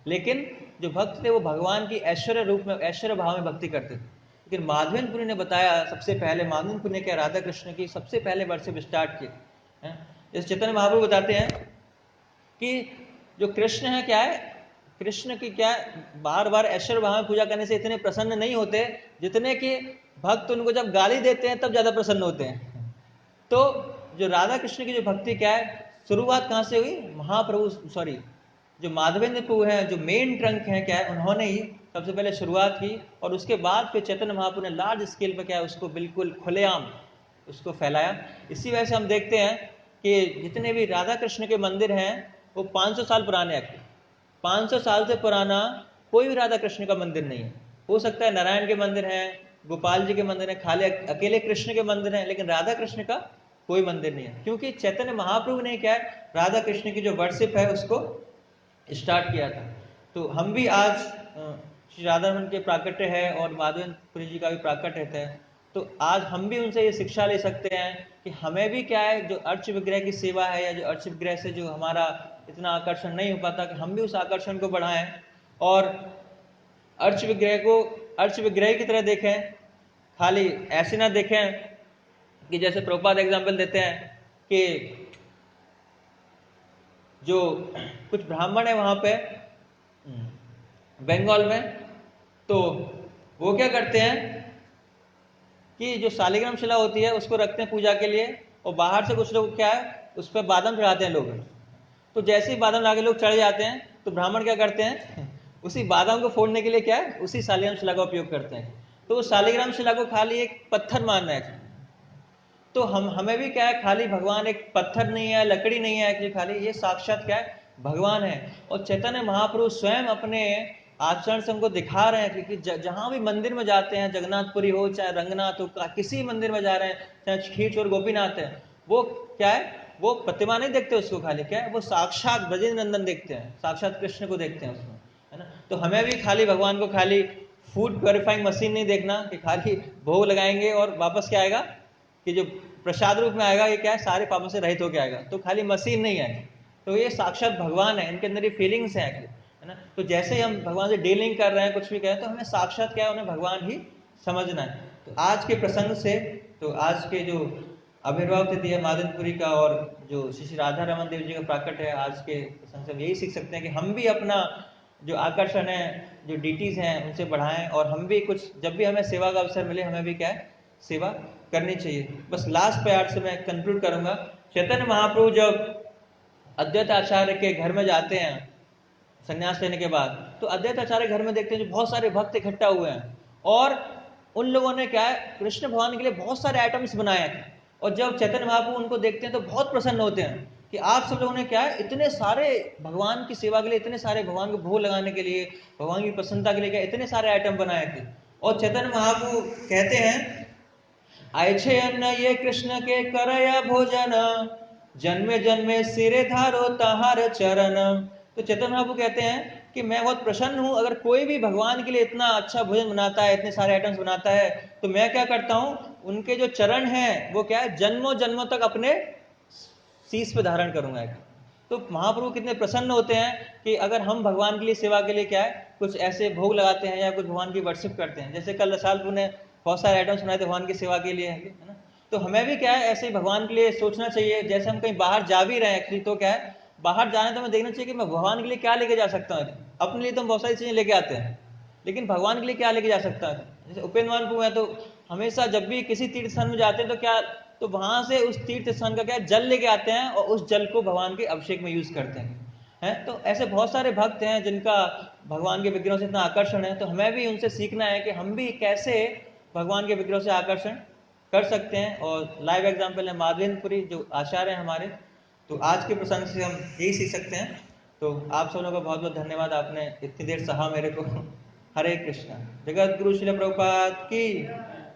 लेकिन जो भक्त थे वो भगवान की ऐश्वर्य रूप में, ऐश्वर्य भाव में भक्ति करते थे। लेकिन माधवेंद्रपुरी ने बताया, सबसे पहले माधवेंद्रपुरी ने क्या राधा कृष्ण की सबसे पहले वर्षिप स्टार्ट की। जैसे चैतन्य महाप्रभु बताते हैं कि जो कृष्ण है क्या है, कृष्ण की क्या बार बार ऐश्वर्य भाव में पूजा करने से इतने प्रसन्न नहीं होते जितने कि भक्त उनको जब गाली देते हैं तब ज्यादा प्रसन्न होते हैं। तो जो राधा कृष्ण की जो भक्ति क्या है, शुरुआत कहां से हुई, महाप्रभु सॉरी जो माधवेंद्र प्रभु हैं, जो मेन ट्रंक हैं क्या है, उन्होंने ही सबसे पहले शुरुआत की, और उसके बाद फिर चैतन्य महाप्रभु ने लार्ज स्केल पर क्या है उसको बिल्कुल खुलेआम उसको फैलाया। इसी वजह से हम देखते हैं कि जितने भी राधा कृष्ण के मंदिर हैं वो 500 साल पुराने हैं। 500 साल से पुराना कोई भी राधा कृष्ण का मंदिर नहीं है। हो सकता है नारायण के मंदिर हैं, गोपाल जी के मंदिर हैं, खाली अकेले कृष्ण के मंदिर हैं, लेकिन राधा कृष्ण का कोई मंदिर नहीं है। क्योंकि चैतन्य महाप्रभु ने क्या है राधा कृष्ण की जो वर्शिप है उसको स्टार्ट किया था। तो हम भी आज श्री राधा रमन के प्राकट्य है और माधवेंद्रपुरी जी का भी प्राकट्य है, तो आज हम भी उनसे ये शिक्षा ले सकते हैं कि हमें भी क्या है जो अर्च विग्रह की सेवा है, या जो अर्च विग्रह से जो हमारा इतना आकर्षण नहीं हो पाता, कि हम भी उस आकर्षण को बढ़ाएं और अर्च विग्रह को अर्च विग्रह की तरह देखें, खाली ऐसे ना देखें कि जैसे प्रभुपाद एग्जाम्पल देते हैं कि जो कुछ ब्राह्मण है वहां पे बंगाल में, तो वो क्या करते हैं कि जो शालिग्राम शिला होती है उसको रखते हैं पूजा के लिए, और बाहर से कुछ लोग क्या है उस पर बादाम चढ़ाते हैं लोग। तो जैसे ही बादाम लाके लोग चढ़ जाते हैं तो ब्राह्मण क्या करते हैं उसी बादाम को फोड़ने के लिए क्या है उसी शालिग्राम शिला का उपयोग करते हैं। तो वो शालिग्राम शिला को खाली एक पत्थर मानना है। तो हमें भी क्या है, खाली भगवान एक पत्थर नहीं है, लकड़ी नहीं है, कि खाली ये साक्षात क्या है भगवान है। और चैतन्य महाप्रभु स्वयं अपने आचरण से हमको दिखा रहे हैं कि जहां भी मंदिर में जाते हैं, जगन्नाथपुरी हो चाहे रंगनाथ हो, किसी मंदिर में जा रहे हैं, चाहे खींच गोपीनाथ है, वो क्या है वो प्रतिमा नहीं देखते उसको, खाली क्या है वो साक्षात ब्रजेंद्र नंदन देखते हैं, साक्षात कृष्ण को देखते हैं उसमें, है ना। तो हमें भी खाली भगवान को खाली फूड प्योरीफाइंग मशीन नहीं देखना कि खाली भोग लगाएंगे और वापस क्या आएगा कि जो प्रसाद रूप में आएगा ये क्या है सारे पापों से रहित होकर आएगा, तो खाली मशीन नहीं है, तो ये साक्षात भगवान है, इनके अंदर ये फीलिंग्स हैं, है ना। तो जैसे ही हम भगवान से डीलिंग कर रहे हैं, कुछ भी कहें, तो हमें साक्षात क्या है उन्हें भगवान ही समझना है। तो आज के प्रसंग से, तो आज के जो आविर्भाव तिथि है माधवेंद्रपुरी का, और जो श्री राधा रमन देव जी का प्राकट है, आज के प्रसंग से हम यही सीख सकते हैं कि हम भी अपना जो आकर्षण है, जो डीटीज हैं, उनसे बढ़ाएं, और हम भी कुछ जब भी हमें सेवा का अवसर मिले हमें भी क्या है सेवा करनी चाहिए। बस लास्ट प्यार से मैं कंक्लूड करूंगा। चैतन्य महाप्रभु जब अद्वैत आचार्य के घर में जाते हैं संन्यास लेने के बाद, तो अद्वैत आचार्य घर में देखते हैं जो बहुत सारे भक्त इकट्ठा हुए हैं, और उन लोगों ने क्या है कृष्ण भगवान के लिए बहुत सारे आइटम्स बनाए हैं। और जब चैतन्य महाप्रभु उनको देखते हैं तो बहुत प्रसन्न होते हैं कि आप सब लोगों ने क्या है इतने सारे भगवान की सेवा के लिए, इतने सारे भगवान को भोग लगाने के लिए, भगवान की प्रसन्नता के लिए क्या इतने सारे आइटम बनाए थे। और चैतन्य महाप्रभु कहते हैं आयछे अन्न ये कृष्ण के करया भोजन, जन्मे जन्मे सिरे धारो तहार चरण। तो चैतन्य महाप्रभु कहते हैं कि मैं बहुत प्रसन्न हूं, अगर कोई भी भगवान के लिए इतना अच्छा भोजन बनाता है, इतने सारे आइटम्स बनाता है, तो मैं क्या करता हूं उनके जो चरण हैं वो क्या है जन्मों जन्मों तक अपने शीश पे धारण करूंगा। तो महाप्रभु कितने प्रसन्न होते हैं कि अगर हम भगवान के लिए सेवा के लिए क्या है कुछ ऐसे भोग लगाते हैं या कुछ भगवान की वर्शिप करते हैं। जैसे कल रसालपुर ने बहुत सारे आइटम्स बनाए थे भगवान की सेवा के लिए, है ना। तो हमें भी क्या है ऐसे ही भगवान के लिए सोचना चाहिए। जैसे हम कहीं बाहर जा भी रहे हैं तो क्या है बाहर जाने तो हमें देखना चाहिए कि मैं भगवान के लिए क्या लेके जा सकता हूँ। अपने लिए तो हम बहुत सारी चीजें लेके आते हैं, लेकिन भगवान के लिए क्या लेके जा सकता है। जैसे उपेंद्र प्रभु है, तो हमेशा जब भी किसी तीर्थ स्थान में जाते हैं तो क्या, तो वहां से उस तीर्थ स्थान का क्या जल लेके आते हैं और उस जल को भगवान के अभिषेक में यूज करते हैं। तो ऐसे बहुत सारे भक्त हैं जिनका भगवान के विग्रहों से इतना आकर्षण है। तो हमें भी उनसे सीखना है कि हम भी कैसे भगवान के विग्रहों से आकर्षण कर सकते हैं। और लाइव एग्जाम्पल है माधवेंद्रपुरी जो आचार्य हैं हमारे। तो आज के प्रसंग से हम यही सीख सकते हैं तो आप सब लोगों का बहुत बहुत धन्यवाद, आपने इतनी देर सहा मेरे को। हरे कृष्णा। जगत गुरु श्रील प्रभुपाद की,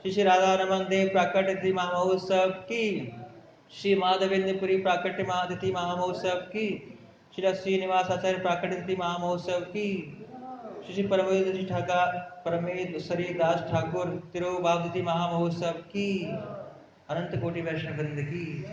श्री श्री राधा रमन देव प्राकट्य महामहोत्सव की, श्री माधवेंद्रपुरी प्राकट्य महातिथि महामहोत्सव की, श्री श्रीनिवास आचार्य प्राकट्य महामहोत्सव की, श्री परमेश्वरी दास ठाकुर तिरुभाव महामहोत्सव की, अनंत कोटि वैष्णव वृंद की।